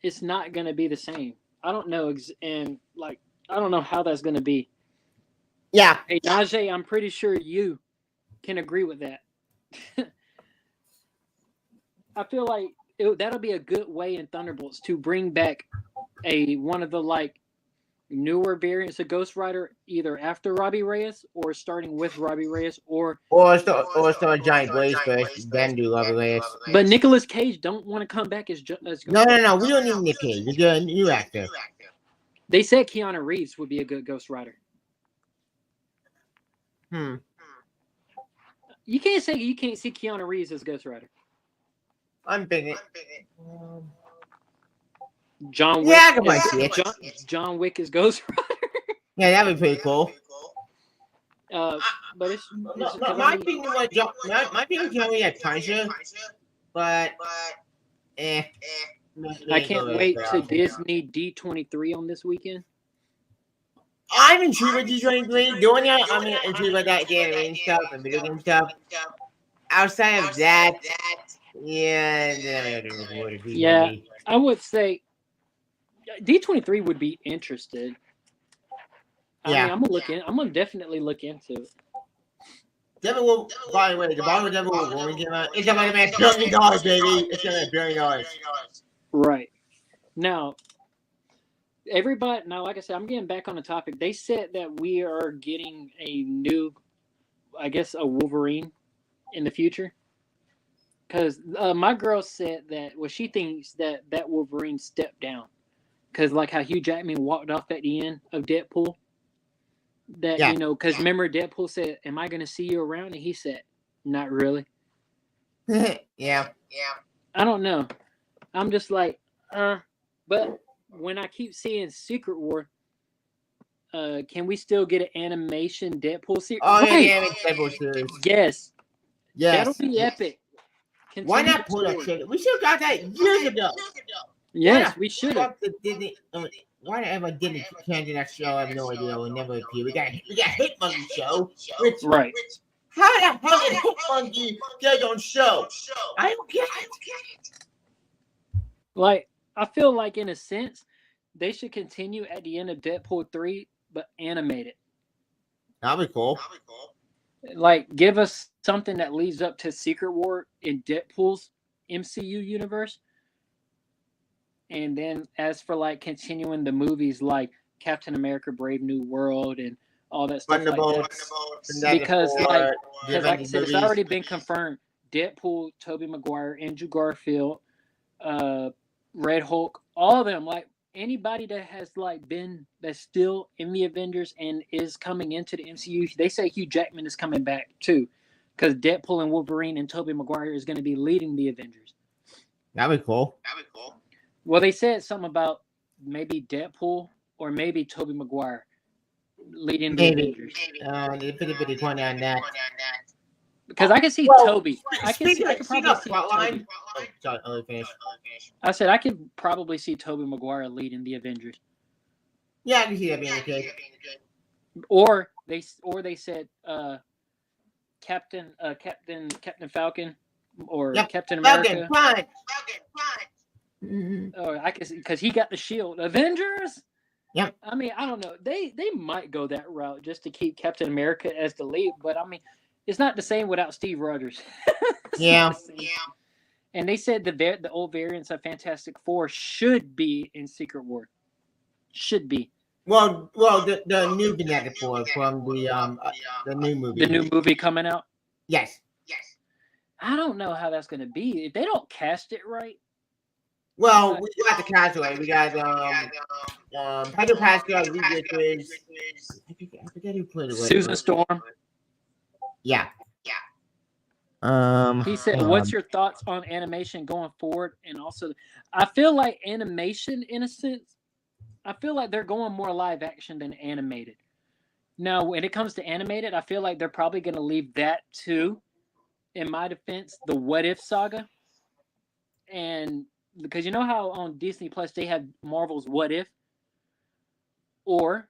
it's not going to be the same. I don't know, and like I don't know how that's going to be. Yeah. Hey, Najee, I'm pretty sure you can agree with that. I feel like that'll be a good way in Thunderbolts to bring back one of the like newer variants of Ghost Rider, either after Robbie Reyes or starting with Robbie Reyes, or start Johnny Blaze first, then do Robbie Reyes. But Nicolas Cage don't want to come back as No. We don't need Nick Cage. We get a new actor. They said Keanu Reeves would be a good Ghost Rider. You can't say you can't see Keanu Reeves as Ghost Rider. I'm thinking. John Wick. Yeah, I can see it. John Wick is Ghost Rider. Yeah, that'd be pretty cool. But it's my opinion was my opinion John Wick had Punisher, but I can't wait to Disney D23 on this weekend. I'm intrigued with D23. Doing that, I'm intrigued with that animation stuff and video game stuff. Outside of that, yeah, I would say D23 would be interested. I mean, I'm gonna definitely look into it. Devil, by the way, the bottom of Devil Wolverine came out. It's about to be $1 billion, baby. It's gonna be $1 billion. Right. Now, everybody, now, like I said, I'm getting back on the topic. They said that we are getting a new, I guess, a Wolverine in the future. Because my girl said that, well, she thinks that Wolverine stepped down. Because, like how Hugh Jackman walked off at the end of Deadpool. That, Yeah. you know, because remember Deadpool said, am I going to see you around? And he said, not really. Yeah. I don't know. I'm just like, but when I keep seeing Secret War, can we still get an animation Deadpool series? Oh, yeah, Right. the animated Deadpool series. Yes. Yes. That'll be epic. Why Continue not pull that forward. shit? We should have got that years ago. Yes, we should have. Fuck the Disney. Why ever Disney cancel that show? I have no idea. It will never appear. We got Hit Monkey show. Which, Right. how the hell did Hit Monkey get on show? I don't get it. Like, I feel like in a sense, they should continue at the end of Deadpool 3, but animate it. That'd be cool. Like, give us something that leads up to Secret War in Deadpool's MCU universe. And then as for like continuing the movies like Captain America Brave New World and all that stuff like that. Because like I said, it's already been confirmed. Deadpool, Tobey Maguire, Andrew Garfield, Red Hulk, all of them, like anybody that has like been that's still in the Avengers and is coming into the MCU, they say Hugh Jackman is coming back too. Because Deadpool and Wolverine and Tobey Maguire is going to be leading the Avengers. That'd be cool. Well, they said something about maybe Deadpool or maybe Tobey Maguire leading the Avengers. They put a bit of point on that. Because I can see Toby. I can probably see Toby. Sorry, I'll finish. I said I could probably see Tobey Maguire leading the Avengers. Yeah, I can see that being the case. Or they said Captain Falcon or Captain America. Falcon. Or I can see because he got the shield. Avengers. Yep. I mean, I don't know. They might go that route just to keep Captain America as the lead, but I mean, it's not the same without Steve Rogers. Yeah. And they said the old variants of Fantastic Four should be in Secret War. Should be. Well, the new Fantastic Four from the new movie. The new movie coming out. Yes. I don't know how that's going to be if they don't cast it right. Well, we got the cast right. We got Pedro Pascal, I forget who played it. Susan Storm. Yeah. He said, "What's your thoughts on animation going forward?" And also, I feel like animation, in a sense, I feel like they're going more live action than animated. Now, when it comes to animated, I feel like they're probably going to leave that to, in my defense, the What If saga. And because you know how on Disney Plus they have Marvel's What If, or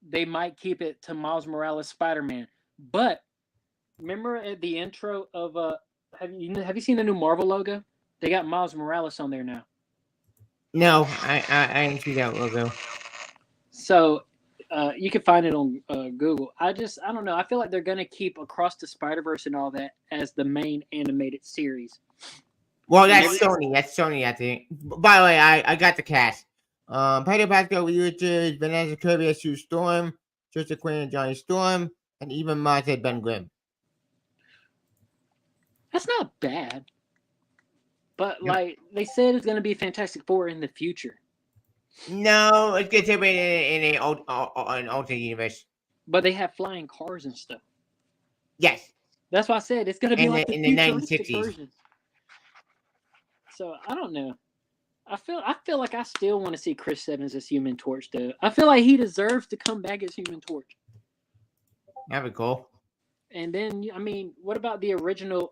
they might keep it to Miles Morales Spider-Man. But remember at the intro of have you seen the new Marvel logo? They got Miles Morales on there now. No, I didn't see that logo. So you can find it on Google. I don't know. I feel like they're gonna keep Across the Spider-Verse and all that as the main animated series. Well, that's Sony. I think. By the way, I got the cast. Pedro Pascal, Richards, Vanessa Kirby as Sue Storm, Trisha Quinn and Johnny Storm, and even Monte Ben Grimm. That's not bad. But like they said, it's gonna be Fantastic Four in the future. No, it's gonna take in an alternate universe. But they have flying cars and stuff. Yes. That's why I said it's gonna be like in the the futuristic 1960s. version. So I don't know. I feel like I still want to see Chris Evans as Human Torch though. I feel like he deserves to come back as Human Torch. That'd be cool. And then I mean, what about the original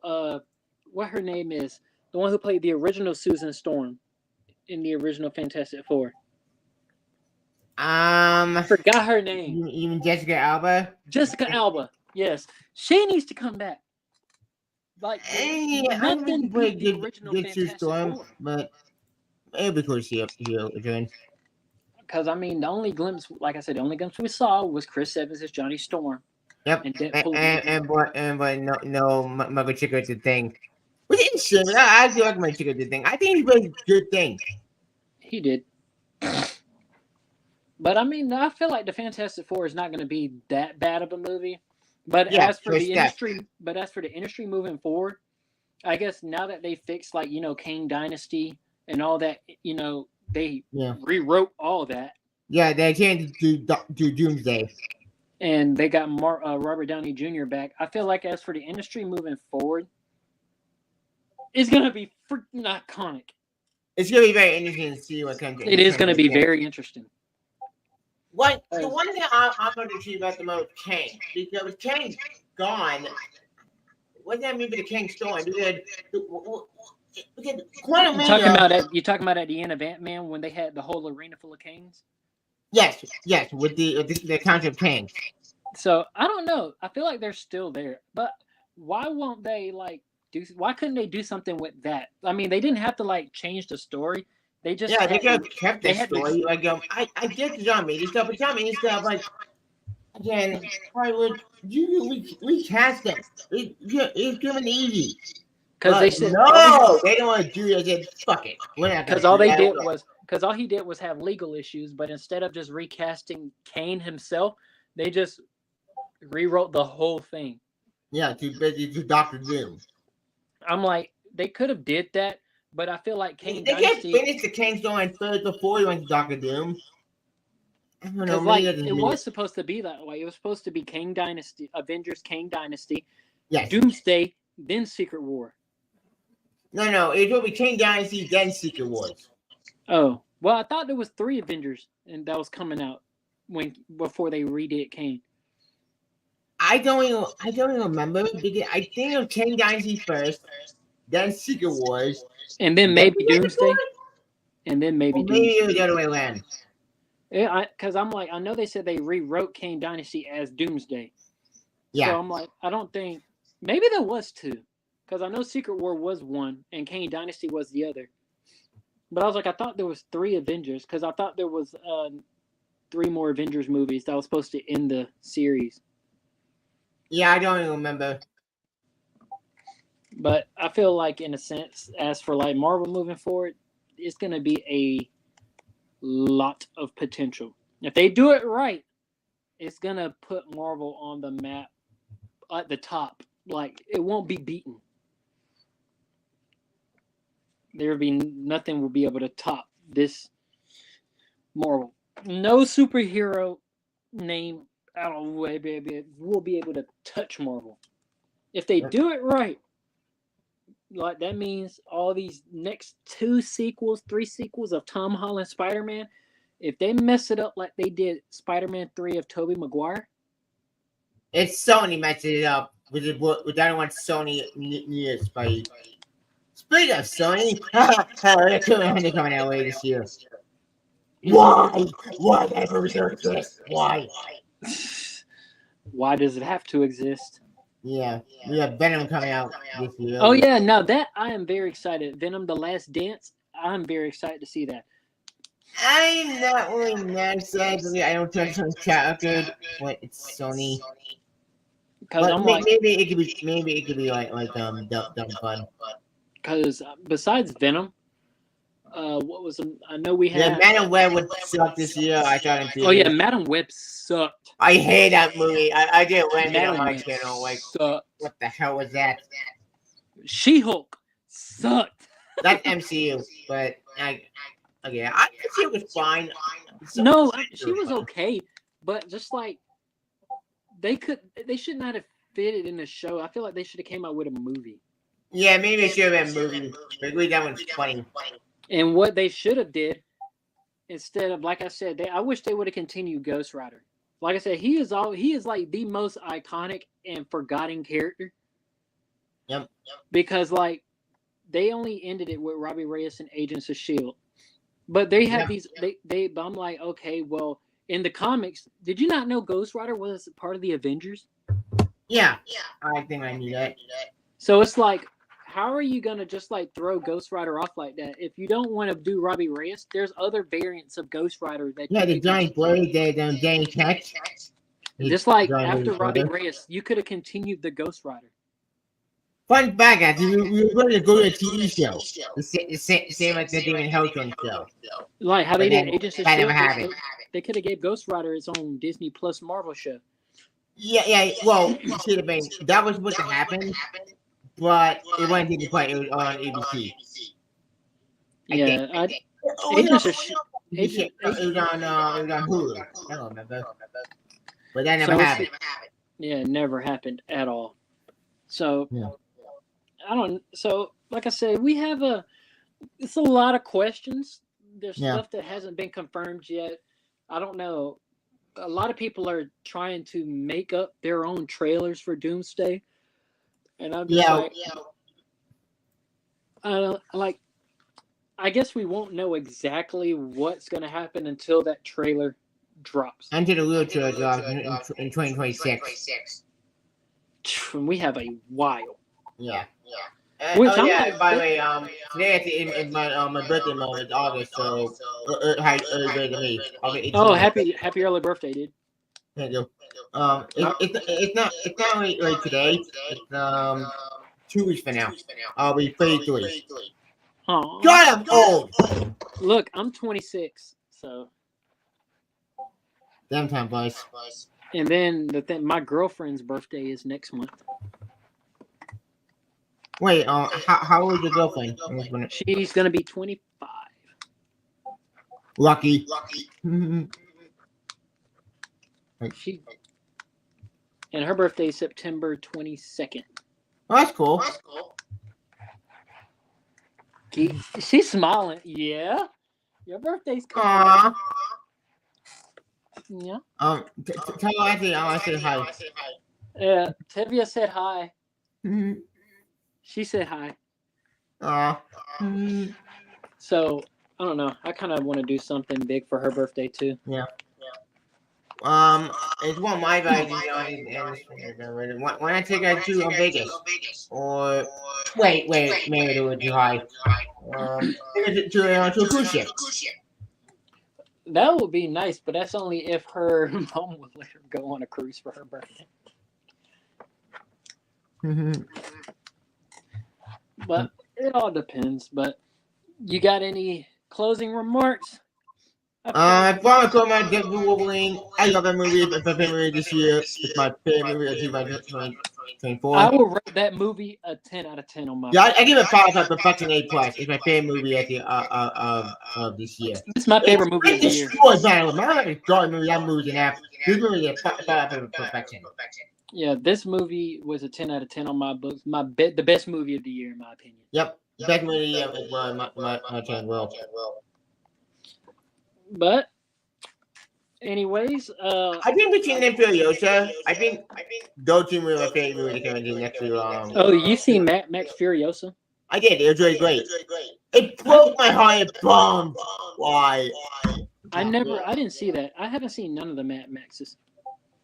what her name is? The one who played the original Susan Storm in the original Fantastic Four. I forgot her name. Even Jessica Alba? Jessica Alba. Yes. She needs to come back. Like nothing beat the original Fantastic Four. But it'd be cool to see her again. Because I mean, the only glimpse we saw was Chris Evans as Johnny Storm. Yep. And Deadpool No, Michael Chico did the thing. Which is interesting. I do like Michael Chico did the thing. I think he did a good thing. he did. But I mean, I feel like the Fantastic Four is not going to be that bad of a movie. But Yeah, as for the industry moving forward, I guess now that they fixed like Kang Dynasty and all that, they rewrote all that. Yeah, they changed to Doomsday. And they got Robert Downey Jr. back. I feel like as for the industry moving forward, it's gonna be freaking iconic. It's gonna be very interesting to see what comes. It is gonna be very interesting. What the one thing I'm going to achieve about the most Kang, because with Kang gone, what does that mean for the Kang story? Because Quantum you talking about at the end of Ant-Man when they had the whole arena full of Kangs? Yes, with the count of Kangs. So I don't know. I feel like they're still there, but why won't they why couldn't they do something with that? I mean, they didn't have to change the story. They just they could have kept the story. I get the John Mayer stuff, but John Mayer stuff, again, why would you recast them? It's given easy. Because they said no, they don't want to do it. They said, fuck it. Because all he did was have legal issues, but instead of just recasting Kane himself, they just rewrote the whole thing. Yeah, to Dr. Doom. I'm like, they could have did that, but I feel like Kane Dynasty... They can't finish the Kane story first before he went to Dr. Doom. I don't know. It was supposed to be that way. It was supposed to be Kang Dynasty, Avengers Kang Dynasty, yes. Doomsday, then Secret War. No. It will be Kang Dynasty, then Secret Wars. Oh. Well, I thought there was 3 Avengers and that was coming out before they redid Kang. I don't even remember. I think of Kang Dynasty first, then Secret Wars, and then maybe Doomsday, and then maybe it was the other way around. Yeah, because I'm like, I know they said they rewrote Kang Dynasty as Doomsday. Yeah. So I'm like, I don't think maybe there was 2, because I know Secret War was 1 and Kang Dynasty was the other. But I was like, I thought there was 3 Avengers because I thought there was 3 more Avengers movies that was supposed to end the series. Yeah, I don't even remember. But I feel like, in a sense, as for Marvel moving forward, it's going to be a lot of potential. If they do it right, it's going to put Marvel on the map at the top. It won't be beaten. Nothing will be able to top this Marvel. No superhero name out of the way, baby, will be able to touch Marvel. If they do it right, that means all these next 3 sequels of Tom Holland Spider-Man, if they mess it up like they did Spider-Man 3 of Tobey Maguire. It's Sony messing it up. I don't want Sony near Spidey. Speaking of Sony, they're coming out later this year. Why? Why ever research this? Why? Why does it have to exist? Yeah, we have Venom coming out this year. Oh yeah, now that I am very excited. Venom: The Last Dance. I'm very excited to see that. I'm not really mad excited. I don't touch on character, but it's Sony. Because maybe it could be dumb fun. Because besides Venom, what was I know we had. Yeah, Madam Web would suck this year. I thought it. Oh yeah, Madam Web sucked. I hate that movie. I didn't rent it on my Web channel. Sucked. What the hell was that? She-Hulk sucked. That's MCU, but I think it was fine. No, she was okay, but just they should not have fitted in the show. I feel like they should have came out with a movie. Yeah, maybe it should have been a movie. Maybe that one's funny. And what they should have did, instead of, like I said, I wish they would have continued Ghost Rider. Like I said, he is like the most iconic and forgotten character. Yep. Because they only ended it with Robbie Reyes and Agents of S.H.I.E.L.D. But they had these. But I'm like, okay, well, in the comics, did you not know Ghost Rider was part of the Avengers? Yeah. I think I knew that. So it's like, how are you gonna just throw Ghost Rider off like that? If you don't want to do Robbie Reyes, there's other variants of Ghost Rider that. Yeah, the giant blade, the Danny Ketch. Just like after Robbie Reyes, you could have continued the Ghost Rider. Fun fact, actually, we were going to go to a TV show. The same like the Demon Hellstrom show. Like how they did Agents of that never S.H.I.E.L.D. happened. They could have gave Ghost Rider its own Disney Plus Marvel show. Yeah. Well, it should have been. That was supposed to happen, but it wasn't taking place. It was on ABC. Yeah, It was on Hulu. I don't remember. But that never happened. Yeah, it never happened at all. So yeah. So like I said, it's a lot of questions. There's stuff that hasn't been confirmed yet. I don't know. A lot of people are trying to make up their own trailers for Doomsday, and I'm just I guess we won't know exactly what's going to happen until that trailer drops. Until the real trailer drops in 2026. And we have a while. Yeah. By the way, today in my birthday month is August, so early birthday to me. Oh, happy early birthday, dude. Thank you. It's not like today. It's 2 weeks from now. I'll be 33. Oh, God, I'm old. Look, I'm 26, so. Damn time, boys. And then my girlfriend's birthday is next month. Wait, how old is your girlfriend? She's gonna be 25. Lucky. And her birthday is September 22nd. Oh, that's cool. She's smiling. Yeah. Your birthday's coming. Aww. Yeah. Tell her I want to say hi. Yeah. Tevia said hi. Mm-hmm. She said hi. Mm-hmm. So I don't know. I kind of want to do something big for her birthday too. Yeah. It's one of my values. When I take her to Vegas, or wait, maybe it would be high. To a cruise ship. That would be nice, but that's only if her mom would let her go on a cruise for her birthday. Mm-hmm. But it all depends. But you got any closing remarks? I want to comment Deadpool and Wolverine. I love that movie. It's my favorite movie this year. It's my favorite movie of 2024. I will rate that movie a 10 out of 10 on my. Yeah, I give it 5 out of perfection A+. It's my favorite movie at the of this year. It's my favorite movie of the year. That movie in half. This movie is 5 out of perfection. Yeah, this movie was a 10 out of 10 on my books. The best movie of the year, in my opinion. Yep, best movie of my 10 world. But, anyways, I think between them Furiosa, I think those two were my favorite movie to come into next year. Oh, you seen Max Furiosa? I did. It was really great. It broke my heart. It bombed. Why? I didn't see that. I haven't seen none of the Mad Maxes.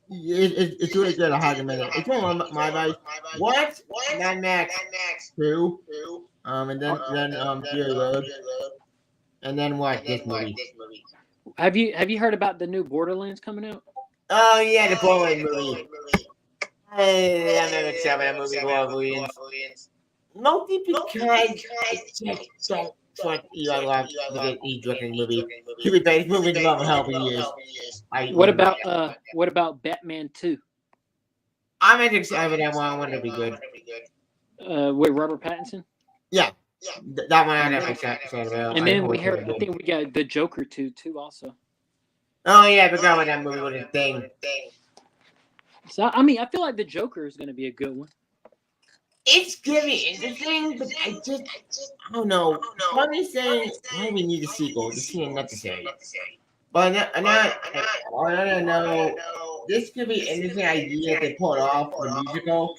It's really good. I had a minute. It's one of my advice. What? Mad Max 2. And then Fury Road. And then what? This movie. Have you heard about the new Borderlands coming out? Oh yeah, the Borderlands movie. Hey, I'm never excited about that movie. Borderlands. Mostly because I just don't trust Eli Roth with the directing movie. To be fair, this movie's been about help for years. What about Batman 2? I'm excited about that one. I want it to be good. With Robert Pattinson? Yeah. That one I'm definitely excited about. And then I think we got the Joker 2 too also. Oh yeah, I forgot what that movie was a thing. So I mean, I feel like the Joker is going to be a good one. It's gonna be interesting, but I don't know. One is saying why we need a sequel. This seems necessary. But I don't know. This could be an interesting idea if they pull it off the musical.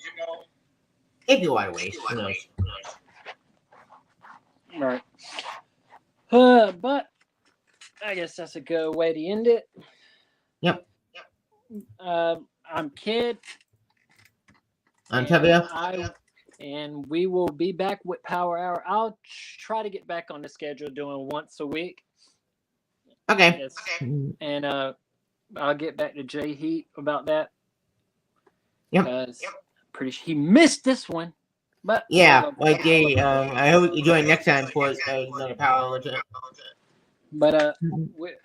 If you want to wait, who knows? Right. But I guess that's a good way to end it. Yep. I'm Kid. I'm Tevia. And we will be back with PowerHour. I'll try to get back on the schedule doing once a week. Okay. Yes. And I'll get back to Jay Heat about that. Yep. Because pretty sure he missed this one. But Yeah, like Jay, I hope you join next time for another Power Hour. But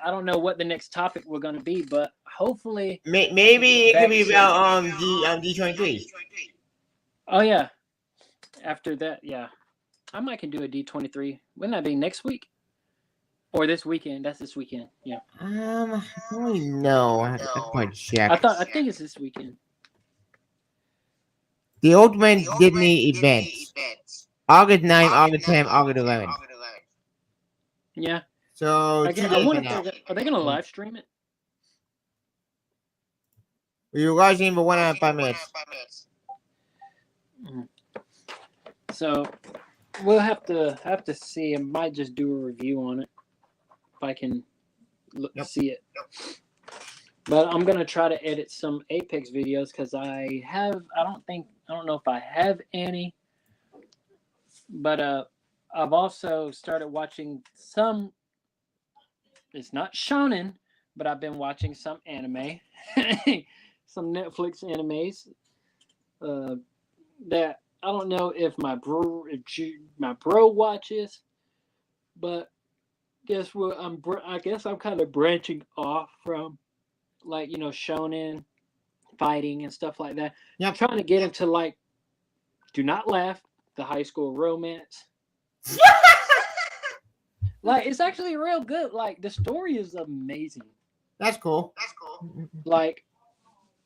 I don't know what the next topic we're gonna be, but hopefully Maybe it could be about D23. Oh yeah. After that, yeah. I might can do a D23. Wouldn't that be next week? Or this weekend? That's this weekend. Yeah. I don't know. I quite check. I think it's this weekend. The Ultimate Disney events. August 9th, August 10th, August 11th. Yeah. So I 2 days from now. are they gonna live stream it? We were watching for 1 hour and 5 minutes. So we'll have to see. I might just do a review on it if I can see it. But I'm gonna try to edit some Apex videos because I don't know if I have any. But I've also started watching some. It's not shonen, but I've been watching some anime, some Netflix animes. That I don't know if my bro watches, but guess what? I guess I'm kind of branching off from, like, shonen fighting and stuff like that. Yeah, I'm trying to get into, like, do not laugh, the high school romance. Like, it's actually real good. Like, the story is amazing. That's cool. Like,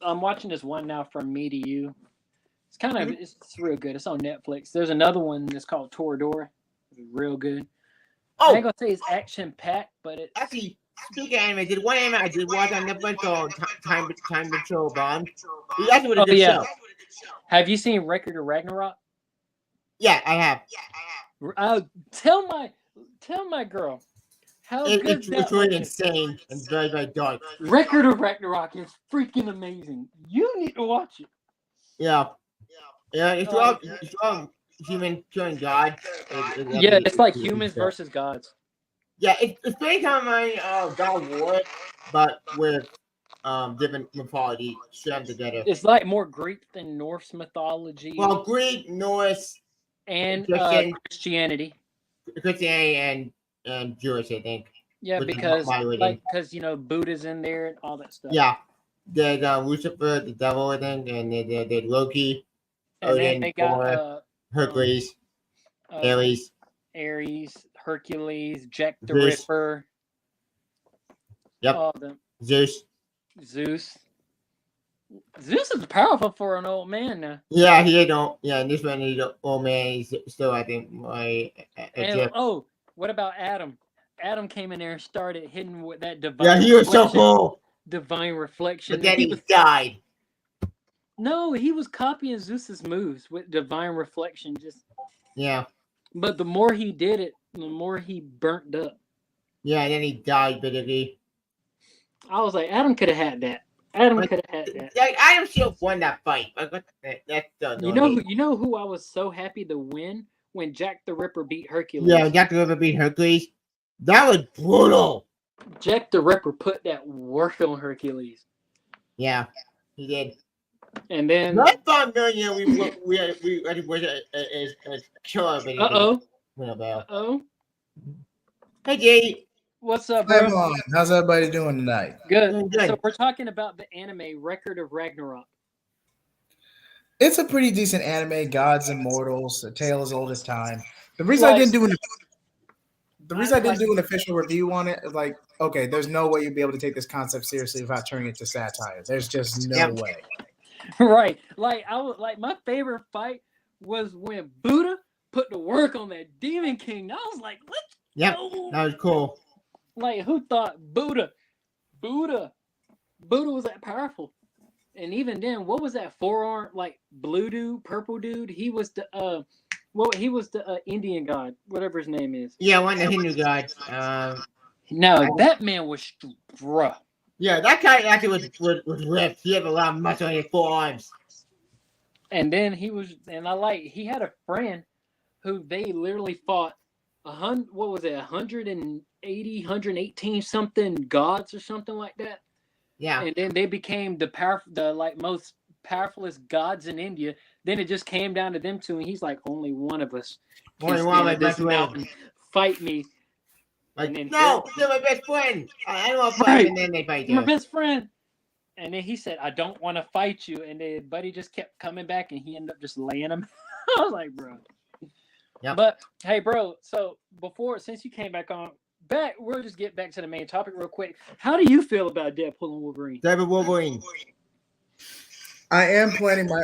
I'm watching this one now, From Me to You. It's kind of it's real good. It's on Netflix. There's another one that's called Toradora. It's real good. I ain't gonna say it's action packed, but it's actually, speaking of anime, did one anime I did watch on Netflix called Time Patrol Bond. It's actually a good show. Have you seen Record of Ragnarok? Yeah, I have. Tell my girl how good it's really insane and very, very dark. Record of Ragnarok is freaking amazing. You need to watch it. Yeah, it's all human killing God. It's like humans versus gods. Yeah, it's based on my God of War, but with different mythology shoved together. It's like more Greek than Norse mythology. Well, Greek, Norse, and Christianity and Jewish, I think. Yeah, because Buddha's in there and all that stuff. Yeah, there's Lucifer, the devil, I think, and there's Loki, and Odin, then they got Hercules, Ares, Hercules, Jack the Ripper. Yep. All of them. Zeus. Zeus is powerful for an old man now. Yeah, he don't. Yeah, this one he's an old man. He's still, I think, what about Adam? Adam came in there and started hitting with that divine. Yeah, he was so cool. Divine reflection. But then he died. No, he was copying Zeus's moves with divine reflection. Yeah. But the more he did it, the more he burnt up. Yeah, and then he died bitterly. I was like, Adam could have had that. Adam could have had that. Like, Adam should have won that fight. That's you know who I was so happy to win when Jack the Ripper beat Hercules. Yeah, Jack the Ripper beat Hercules. That was brutal. Jack the Ripper put that work on Hercules. Yeah, he did. And then I thought million we was a killer. Uh-oh. Hey Jay. What's up, bro? How's everybody doing tonight? Good. So we're talking about the anime Record of Ragnarok. It's a pretty decent anime. Gods and mortals, a tale as old as time. The reason I didn't do an official review on it is like, okay, there's no way you'd be able to take this concept seriously without turning it to satire. There's just no way. Right. Like my favorite fight was when Buddha put the work on that Demon King. I was like, what? Yep, that was cool. Like, who thought Buddha was that powerful? And even then, what was that forearm, like blue dude, purple dude? He was the Indian god, whatever his name is. Yeah, one of the Hindu gods. No, that man was bruh. Yeah, that guy actually was ripped. He had a lot of muscle on his forearms. And then he had a friend who they literally fought 180, 118 something gods or something like that. Yeah. And then they became the most powerfulest gods in India. Then it just came down to them two, and he's like, only one of us can Only one stand of at this us mountain, fight me. Like, And then no, you're my best friend. I don't want to fight Right. him, and then they fight my you. best friend. And then he said, I don't want to fight you. And then Buddy just kept coming back, and he ended up just laying him. I was like, bro. Yep. But hey, bro. So since you came back on, we'll just get back to the main topic real quick. How do you feel about Deadpool and Wolverine? Deadpool Wolverine. I am planning my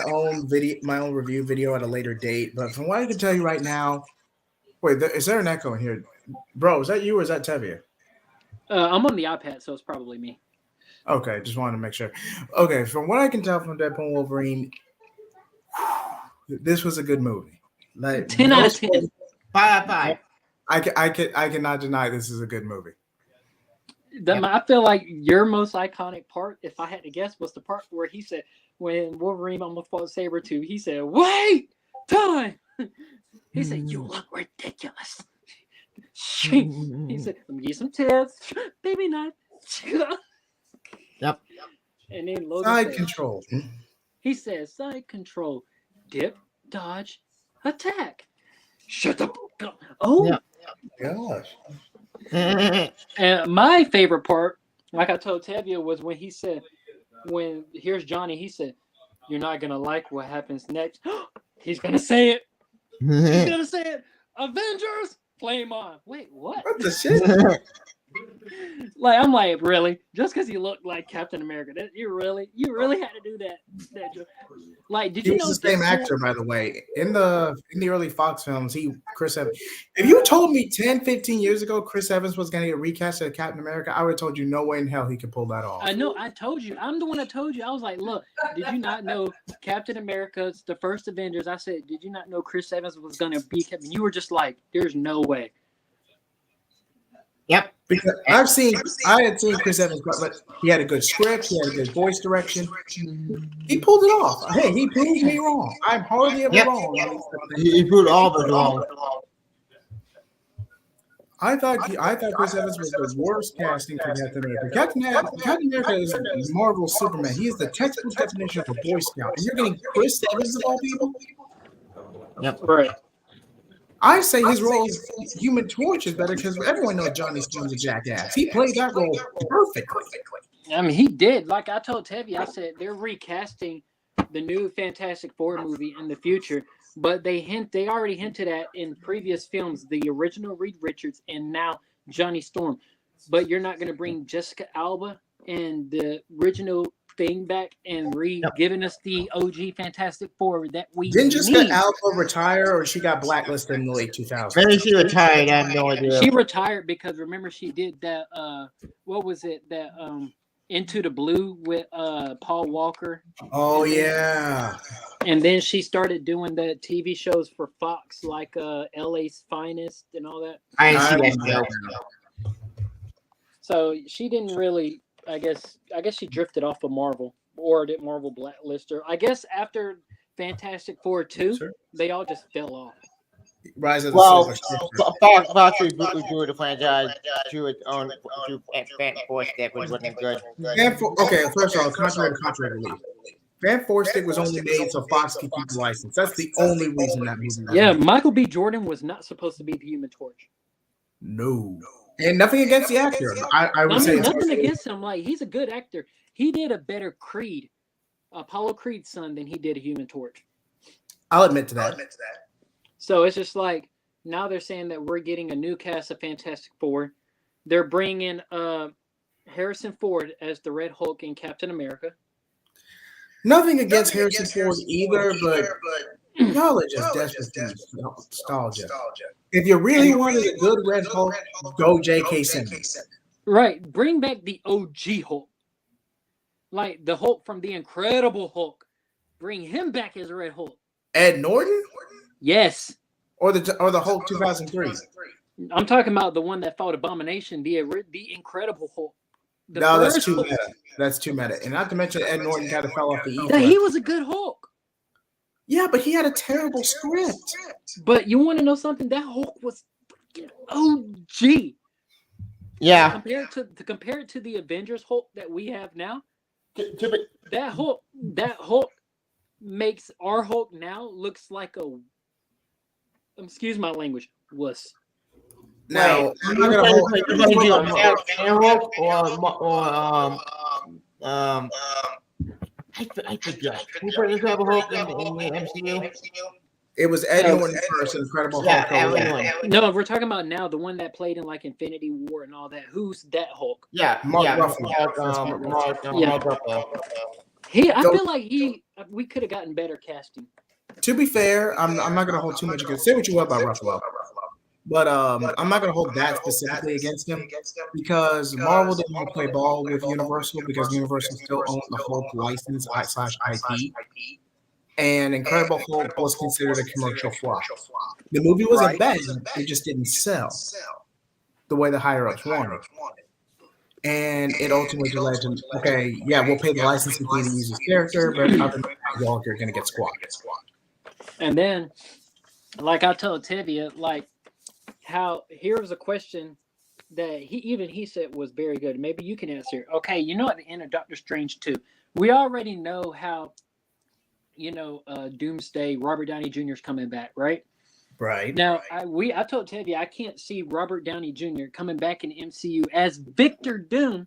own review video at a later date, but from what I can tell you right now, wait, is there an echo in here, bro? Is that you or is that Tevia? I'm on the iPad, so it's probably me. Okay, just wanted to make sure. Okay, from what I can tell from Deadpool and Wolverine, this was a good movie. Like 10 out of 10. 5 out of 5. I cannot deny this is a good movie. I feel like your most iconic part, if I had to guess, was the part where he said, when Wolverine almost fought Sabretooth, he said, wait, time. He said, you look ridiculous. He said, let me get some tests, baby knife. Yep. And then Logan Side said, control. he says, side control, dip, dodge, attack. Shut up. Oh, Yeah. Gosh. And my favorite part, like I told Tevia, was when he said, when here's Johnny, he said, you're not going to like what happens next. He's going to say it. He's going to say it. Avengers, flame on. Wait, what? What the shit? Like, I'm like, really? Just because he looked like Captain America, you really had to do that joke? Like, did He you was know the same actor, by the way. In the early Fox films, Chris Evans. If you told me 10, 15 years ago Chris Evans was going to get recast as Captain America, I would have told you no way in hell he could pull that off. I know. I told you. I'm the one that told you. I was like, look, did you not know Captain America's the first Avengers? I said, did you not know Chris Evans was going to be Captain? You were just like, there's no way. Yep. Because I had seen Chris Evans, but he had a good script, he had a good voice direction. He pulled it off. Hey, he proved me wrong. I'm hardly ever wrong. He proved all of us wrong. I thought Chris Evans was the worst casting for Captain America. Captain America is Marvel's Superman. He is the textbook definition of a Boy Scout. And you're getting Chris Evans of all people? Yep. Right. I say his role as Human Torch is better because everyone knows Johnny Storm's a jackass. He played that role perfectly. I mean, he did. Like I told Tevye, I said they're recasting the new Fantastic Four movie in the future, but they already hinted at in previous films the original Reed Richards and now Johnny Storm. But you're not going to bring Jessica Alba and the original thing back and giving us the OG Fantastic Four that we Didn't Jessica need. Alba retire, or she got blacklisted in the late 2000s? Maybe she retired. I have no idea. She retired because remember she did that. What was it? That Into the Blue with Paul Walker. Oh yeah. And then she started doing the TV shows for Fox, like LA's Finest and all that. I didn't see that show. So she didn't really. I guess she drifted off of Marvel, or did Marvel blacklist her? I guess after Fantastic Four 2, they all just fell off. Rise of the Well, Silver Fox withdrew the franchise to its own Fan Four Stick, which wasn't good. Okay, first of all, contrary release. Fan Four Stick was only made so Fox could keep the license. That's the only reason that movie. Yeah, Michael B. Jordan was not supposed to be the Human Torch. No. And nothing against the actor. I would say nothing against him. Like, he's a good actor. He did a better Creed, Apollo Creed's son, than he did a Human Torch. I'll admit to that. So it's just like now they're saying that we're getting a new cast of Fantastic Four. They're bringing Harrison Ford as the Red Hulk in Captain America. Nothing against Harrison Ford either, but y'all are just desperate for nostalgia. If you really wanted a good Red Hulk, go J.K. Simmons. Right. Bring back the OG Hulk. Like the Hulk from The Incredible Hulk. Bring him back as Red Hulk. Ed Norton? Yes. Or the Hulk 2003? I'm talking about the one that fought Abomination, the Incredible Hulk. No, that's too meta. That's too meta. And not to mention Ed Norton kind of fell off the ether. He was a good Hulk. Yeah, but he had a terrible script. But you want to know something? That Hulk was OG. Yeah. Compare it to the Avengers Hulk that we have now. To That Hulk makes our Hulk now looks like a, excuse my language, wuss. Now, I'm not you're gonna hold. going to do a Hulk or I forget. Who played Incredible Hulk in the MCU? It was Ed Norton first, Incredible Hulk. No, we're talking about now the one that played in like Infinity War and all that. Who's that Hulk? Mark Ruffalo. Mark Ruffalo. I feel like we could have gotten better casting. To be fair, I'm not gonna hold too much against. Say what you will about Ruffalo, but I'm not gonna hold that specifically against him because Marvel didn't want to play ball with Universal because Universal still owned the Hulk license / IP. And Incredible Hulk was considered a commercial flop. The movie wasn't bad; it just didn't sell the way the higher ups wanted. And it ultimately led to, okay, yeah, we'll pay the licensing fee to use his character, but other than that, y'all are going to get squat. And then, like I told Tevia, like here was a question that he said was very good. Maybe you can answer. Okay, at the end of Doctor Strange 2, we already know how, Doomsday, Robert Downey Jr. is coming back, right? Right. Now, I told Tevye I can't see Robert Downey Jr. coming back in MCU as Victor Doom,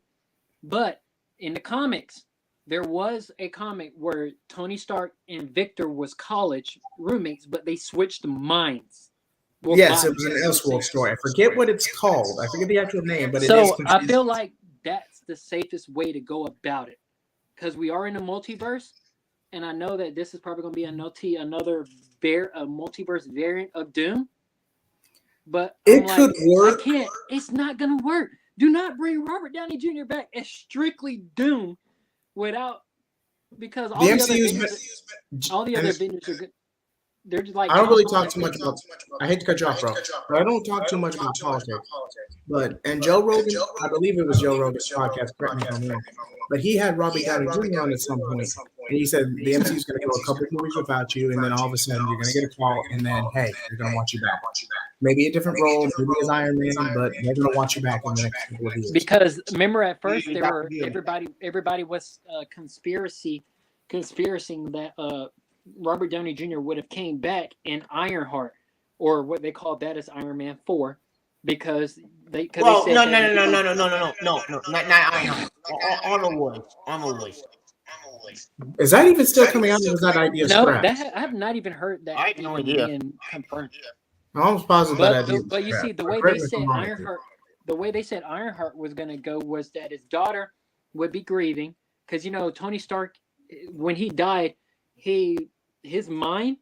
but in the comics, there was a comic where Tony Stark and Victor was college roommates, but they switched minds. Yes, it was an Elseworld story. I forget what it's called. I forget the actual name, but so I feel like that's the safest way to go about it because we are in a multiverse. And I know that this is probably going to be another multiverse variant of Doom. But it could work. It's not going to work. Do not bring Robert Downey Jr. back as strictly Doom because all the other Avengers are good. They're just like I don't really talk too much about. I hate to cut you off, bro, but I don't talk too much about politics. And Joe Rogan, I believe it was Joe Rogan's podcast. Correct me if I'm wrong, but he had Robert Downey Jr. on at some point, and he said the MCU is going to go a couple of movies without you, and then all of a sudden you're going to get a call, and then hey, they're going to want you back. Maybe a different role, maybe as Iron Man, but they're going to want you back in the next couple of years. Because remember, at first everybody was conspiracying that Robert Downey Jr. would have came back in Ironheart, or what they call that as Iron Man 4, because they said no, not Ironheart. On the voice. Is that even still coming out? Or was that idea scrapped? I have not even heard that. I have no idea. Being confirmed. I'm almost positive that idea. But you see, the way they said Ironheart was going to go was that his daughter would be grieving because Tony Stark, when he died, his mind,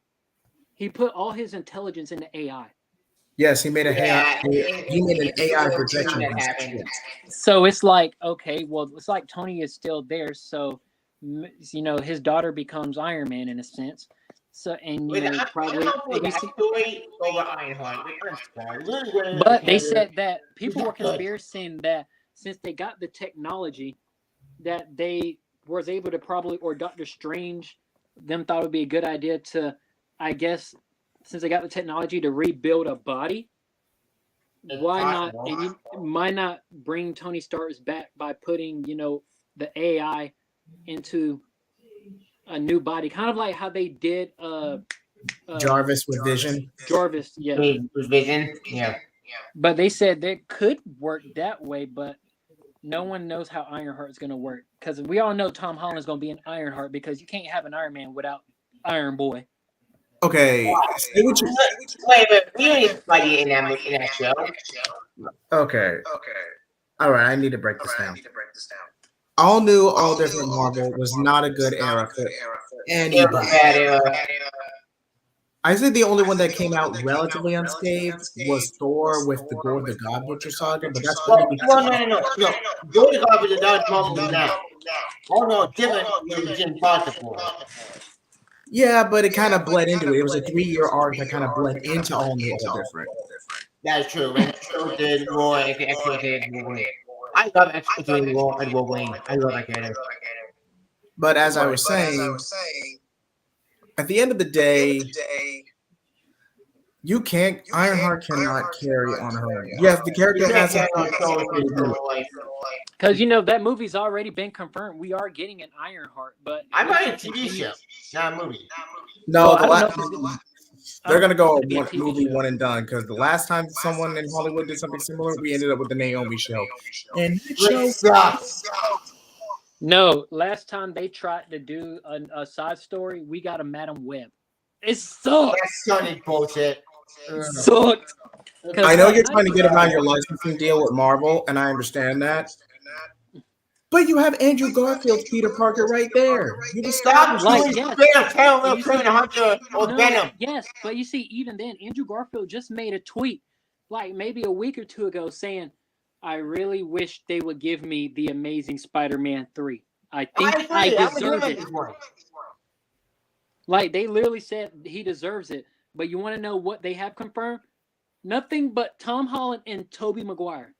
he put all his intelligence into AI. Yes, he made an AI projection. So it's like, okay, well, it's like Tony is still there, so his daughter becomes Iron Man in a sense. So but they said that people were conspiracying that since they got the technology, that they was able to or Doctor Strange them thought it would be a good idea to, I guess, since they got the technology to rebuild a body, why not bring Tony Stark's back by putting, the AI into a new body, kind of like how they did Jarvis with Vision. Jarvis, yeah. With Vision, yeah. But they said that could work that way, but no one knows how Ironheart is going to work because we all know Tom Holland's going to be an Ironheart because you can't have an Iron Man without Iron Boy. Okay. Wait, we don't need somebody in that show. Okay. All right, I need to break this down. All new, all different Marvel was not a good era for anybody. I said the only one that came out relatively unscathed was Thor with the Gore the God Butcher saga, but that's no. Gore the God Butcher is Marvel now. Oh no, different than possible. Yeah, but it kind of bled into it. It was a 3-year arc that kind of bled into all new, all different. That's true. And so did Roy, X-Men Wolverine. I love X-Men Wolverine. I love that character. But as I was saying, at the end of the day, You can't. Ironheart cannot carry on her own. Yes, the character has a Because that movie's already been confirmed. We are getting an Ironheart, but I'm on a TV show, not a movie. no. Well, The I don't know last if it's they're gonna go It'll be a one, TV movie show. one and done because the last time someone in Hollywood did something similar, we ended up with the Naomi show, and that show Which sucks. No, last time they tried to do a side story, we got a Madam Web. It sucked. That's Sonic bullshit. Sucked. I know you're trying to get around your licensing deal with Marvel, and I understand that. But you have Andrew Garfield's Peter Parker right there. You just Stop Like, doing yes. Venom, Hunter, or Venom. Yes, but you see, even then, Andrew Garfield just made a tweet like maybe a week or two ago saying, I really wish they would give me the Amazing Spider-Man 3. I think I deserve it. Like, they literally said he deserves it. But you want to know what they have confirmed? Nothing but Tom Holland and Tobey Maguire.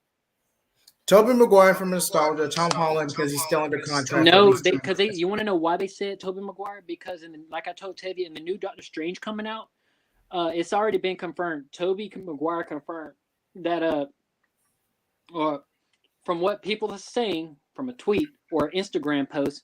Tobey Maguire from Nostalgia, Tom Holland because he's still under contract. No, because you want to know why they said Tobey Maguire? Because like I told Tevye, in the new Doctor Strange coming out, it's already been confirmed. Tobey Maguire confirmed that or from what people are saying from a tweet or Instagram post,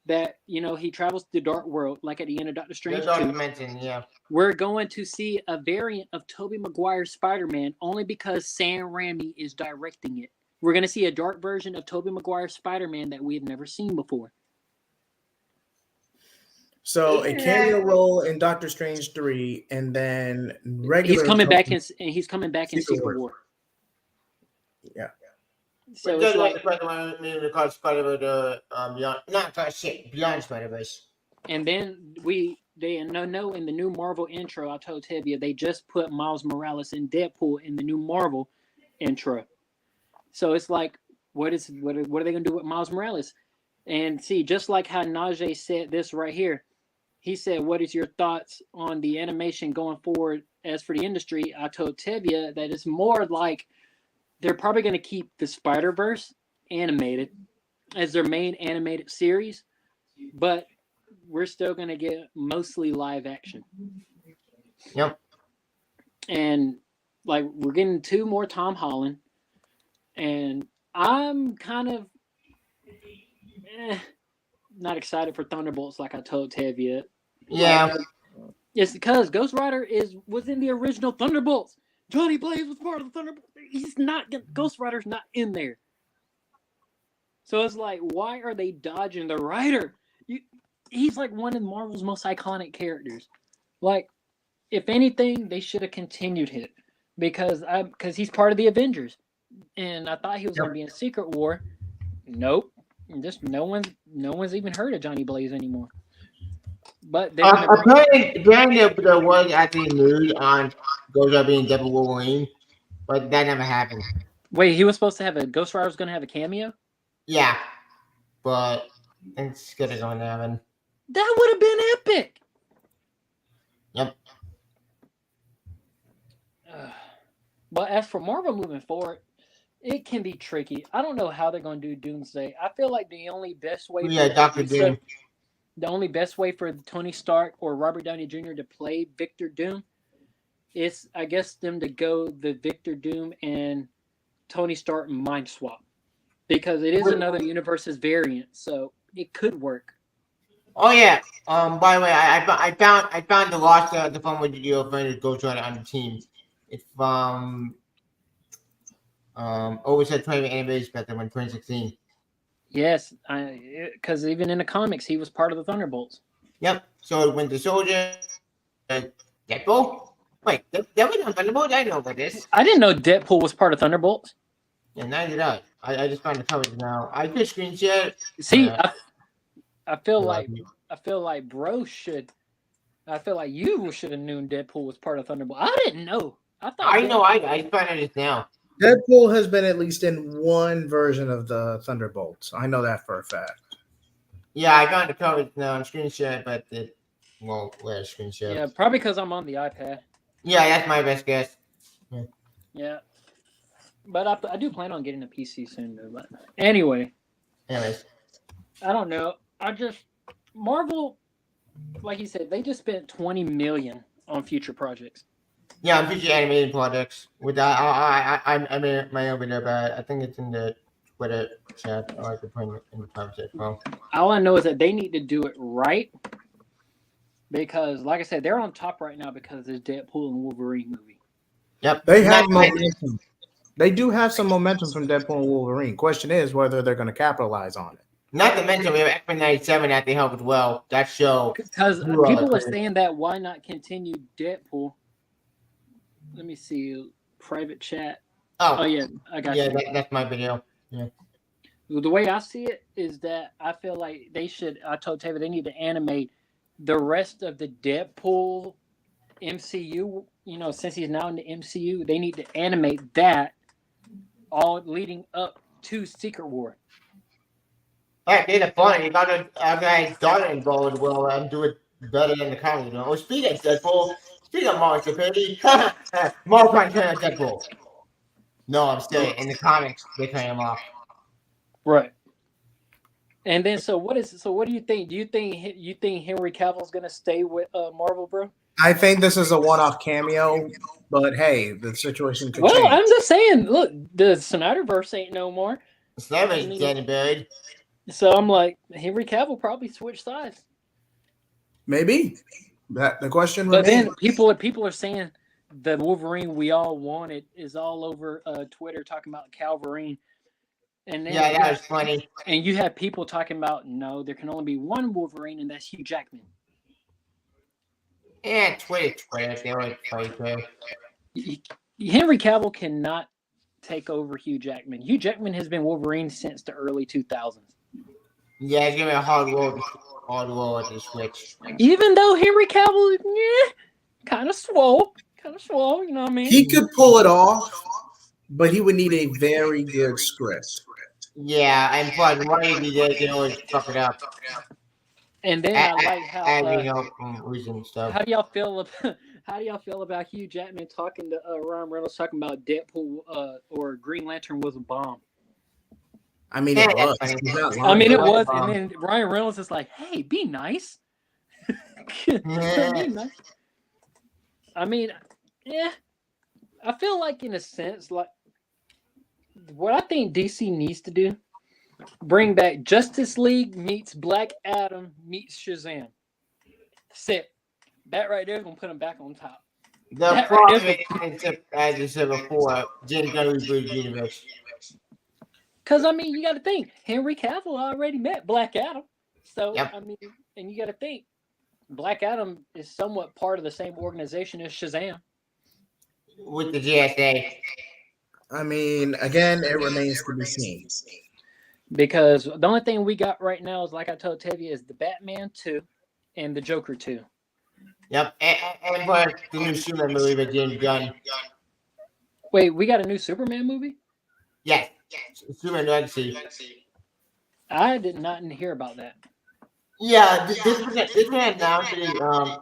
that he travels to the dark world like at the end of Doctor Strange 2. Yeah. We're going to see a variant of Tobey Maguire's Spider-Man only because Sam Raimi is directing it. We're going to see a dark version of Tobey Maguire's Spider-Man that we have never seen before. So a cameo role in Doctor Strange 3, and then regular. He's coming back in Secret War. Yeah. So it's it's like Beyond Spider-Verse. And then they know in the new Marvel intro, I told Tevye, they just put Miles Morales and Deadpool in the new Marvel intro. So it's like, what are they going to do with Miles Morales? And see, just like how Najee said this right here, he said, what is your thoughts on the animation going forward as for the industry? I told Tevye that it's more like they're probably going to keep the Spider-Verse animated as their main animated series, but we're still going to get mostly live action. Yep. And like, we're getting 2 more Tom Holland. And I'm kind of not excited for Thunderbolts like I told Tevye. Yeah. It's because Ghost Rider was in the original Thunderbolts. Johnny Blaze was part of the Thunderbolts. He's not. Ghost Rider's not in there. So it's like, why are they dodging the writer? He's like one of Marvel's most iconic characters. Like, if anything, they should have continued him because he's part of the Avengers. And I thought he was going to be in Secret War. Nope. Just no one's even heard of Johnny Blaze anymore. But apparently there was actually news on Ghost Rider being Deadpool Wolverine, but that never happened. Wait, he was supposed to have Ghost Rider was going to have a cameo? Yeah, but it's gonna go to happen. That would have been epic. Yep. But as for Marvel moving forward, it can be tricky. I don't know how they're going to do Doomsday. I feel like the only best way Dr. Doom. The only best way for Tony Stark or Robert Downey Jr. to play Victor Doom is, I guess, them to go the Victor Doom and Tony Stark mind swap. Because it is another universe's variant, so it could work. Oh yeah. By the way, I found the phone with your friend Ghost Rider on the team. It's from Overset 20 Animated Spectrum in 2016. Yes, because even in the comics, he was part of the Thunderbolts. Yep. So Winter Soldier, Deadpool. Wait, that was on Thunderbolts? I know about this. I didn't know Deadpool was part of Thunderbolts. Yeah, neither did I. I just found the coverage now. I could screen share. See, I feel like bro should. I feel like you should have known Deadpool was part of Thunderbolt. I didn't know. I know. I found it now. Deadpool has been at least in one version of the Thunderbolts. I know that for a fact. Yeah, I found the coverage now on screen share, but it won't let screen share. Yeah, probably because I'm on the iPad. Yeah, that's my best guess. Yeah. But I do plan on getting a PC soon, though. But anyways, I don't know. Marvel, like you said, they just spent $20 million on future projects. Yeah, I'm featuring animated projects. With that, I made my own video about it. I think it's in the Twitter chat, or I could put it in the private chat. Well, All I know is that they need to do it right because, like I said, they're on top right now because of this Deadpool and Wolverine movie. yep. They have momentum. They do have some momentum from Deadpool and Wolverine. Question is whether they're going to capitalize on it. Not to mention we have X-Men 97 that they help as well. That show. Because Who people are else? saying that why not continue Deadpool? Let me see. Private chat. Oh yeah, I got Yeah, you. that's my video. Yeah. The way I see it is that I feel like they should. I told Taylor they need to animate the rest of the Deadpool MCU. You know, since he's now in the MCU, they need to animate that all leading up to Secret War. Hey, it's funny. You got a guy's daughter involved. Well, do it better than the comic. You know. Oh, speaking of Deadpool, speaking of Mark Stupidity, Mark can't turn on Deadpool. No, I'm saying in the comics they turn him off. Right. And then, so what do you think? Do you think Henry Cavill's gonna stay with Marvel, bro? I think this is a one-off cameo, but hey, the situation could Well, change. I'm just saying. Look, the Snyderverse ain't no more. Slammer's dead and buried. So I'm like, Henry Cavill probably switched sides. Maybe. That the question But remains. then people are saying the Wolverine we all wanted is all over Twitter talking about Calverine. And then Yeah, that was funny. And you have people talking about no, there can only be one Wolverine, and that's Hugh Jackman. Yeah, Twitter, they were Twitter. Henry Cavill cannot take over Hugh Jackman. Hugh Jackman has been Wolverine since the early 2000s. Yeah, it's gonna be a hard roll at the switch. Even though Henry Cavill, kind of swole, you know what I mean? He could pull it off, but he would need a very good script. Yeah, and plus, Raimi, they always fuck it up. And then I like how reason stuff. How do y'all feel about Hugh Jackman talking to Ryan Reynolds talking about Deadpool or Green Lantern was a bomb? I mean, it was. It was, and then Ryan Reynolds is like, "Hey, be nice." Be nice. I mean, yeah, I feel like in a sense, like what I think DC needs to do, bring back Justice League meets Black Adam meets Shazam. Sit. That right there is gonna put him back on top. The problem is, as I said before, James Gunn rebooted the universe. Because you got to think Henry Cavill already met Black Adam, so yep. And you got to think Black Adam is somewhat part of the same organization as Shazam with the GSA. Again, it remains to be seen. Because the only thing we got right now is, like I told Tavia, is the Batman 2 and the Joker 2. Yep, and for the new Superman movie with James Gunn. Wait, we got a new Superman movie? Yes, Superman Legacy. I did not hear about that. Yeah, this was announced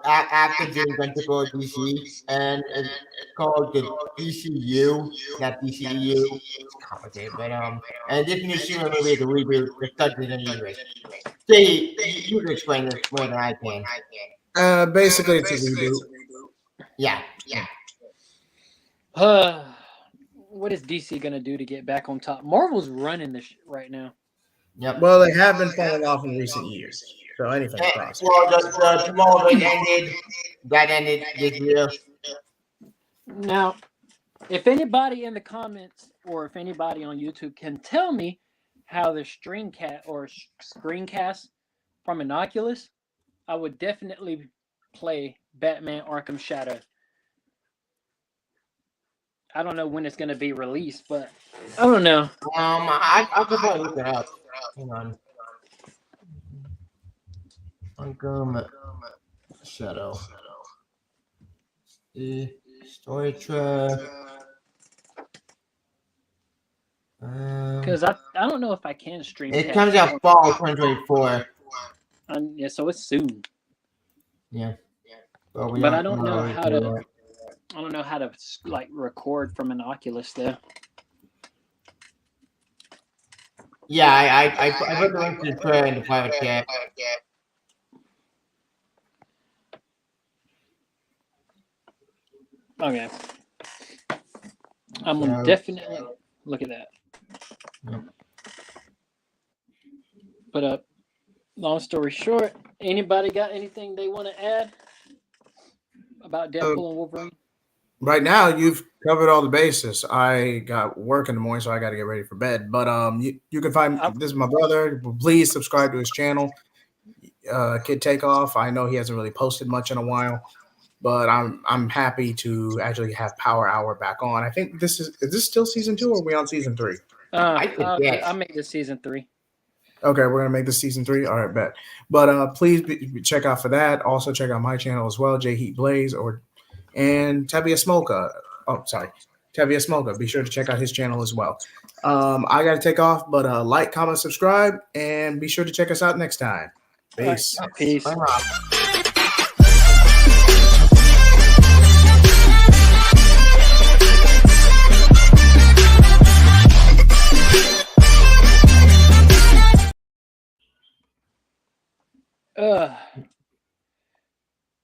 after James Gunn took over DC, and it's called the DCU, not DCEU. It's complicated, but and this new Superman movie is a reboot. It's touching the universe. See, you can explain this more than I can. Basically, it's a reboot. Yeah. What is DC gonna do to get back on top? Marvel's running this right now. Yep. Well, they have been falling off in recent years, so anything's possible. Well, the Tomorrowland ended. That ended this year. Now, if anybody in the comments or if anybody on YouTube can tell me how the screencast from an Oculus, I would definitely play Batman Arkham Shadow. I don't know when it's going to be released, but I don't know. I could probably look it up. Hang on. Arkham Shadow. The story track. Because I don't know if I can stream. It comes out fall 2024. Yeah, so it's soon. Yeah. But I don't know how to. I don't know how to record from an Oculus though. Yeah, I put the link to the prayer in the private chat. Okay. I'm gonna definitely look at that. Yep. But long story short, anybody got anything they want to add about Deadpool and Wolverine? Right now, you've covered all the bases. I got work in the morning, so I got to get ready for bed. But you can find this is my brother. Please subscribe to his channel, Kid Takeoff. I know he hasn't really posted much in a while, but I'm happy to actually have PowerHour back on. I think is this still season 2 or are we on season 3? I made this season 3. Okay, we're gonna make this season 3. All right, bet. But please check out for that. Also check out my channel as well, J Heat Blaze and Tevia Smoka. Oh, sorry, Tevia Smoka. Be sure to check out his channel as well. I got to take off, but like, comment, subscribe, and be sure to check us out next time. Peace. All right, peace. Bye.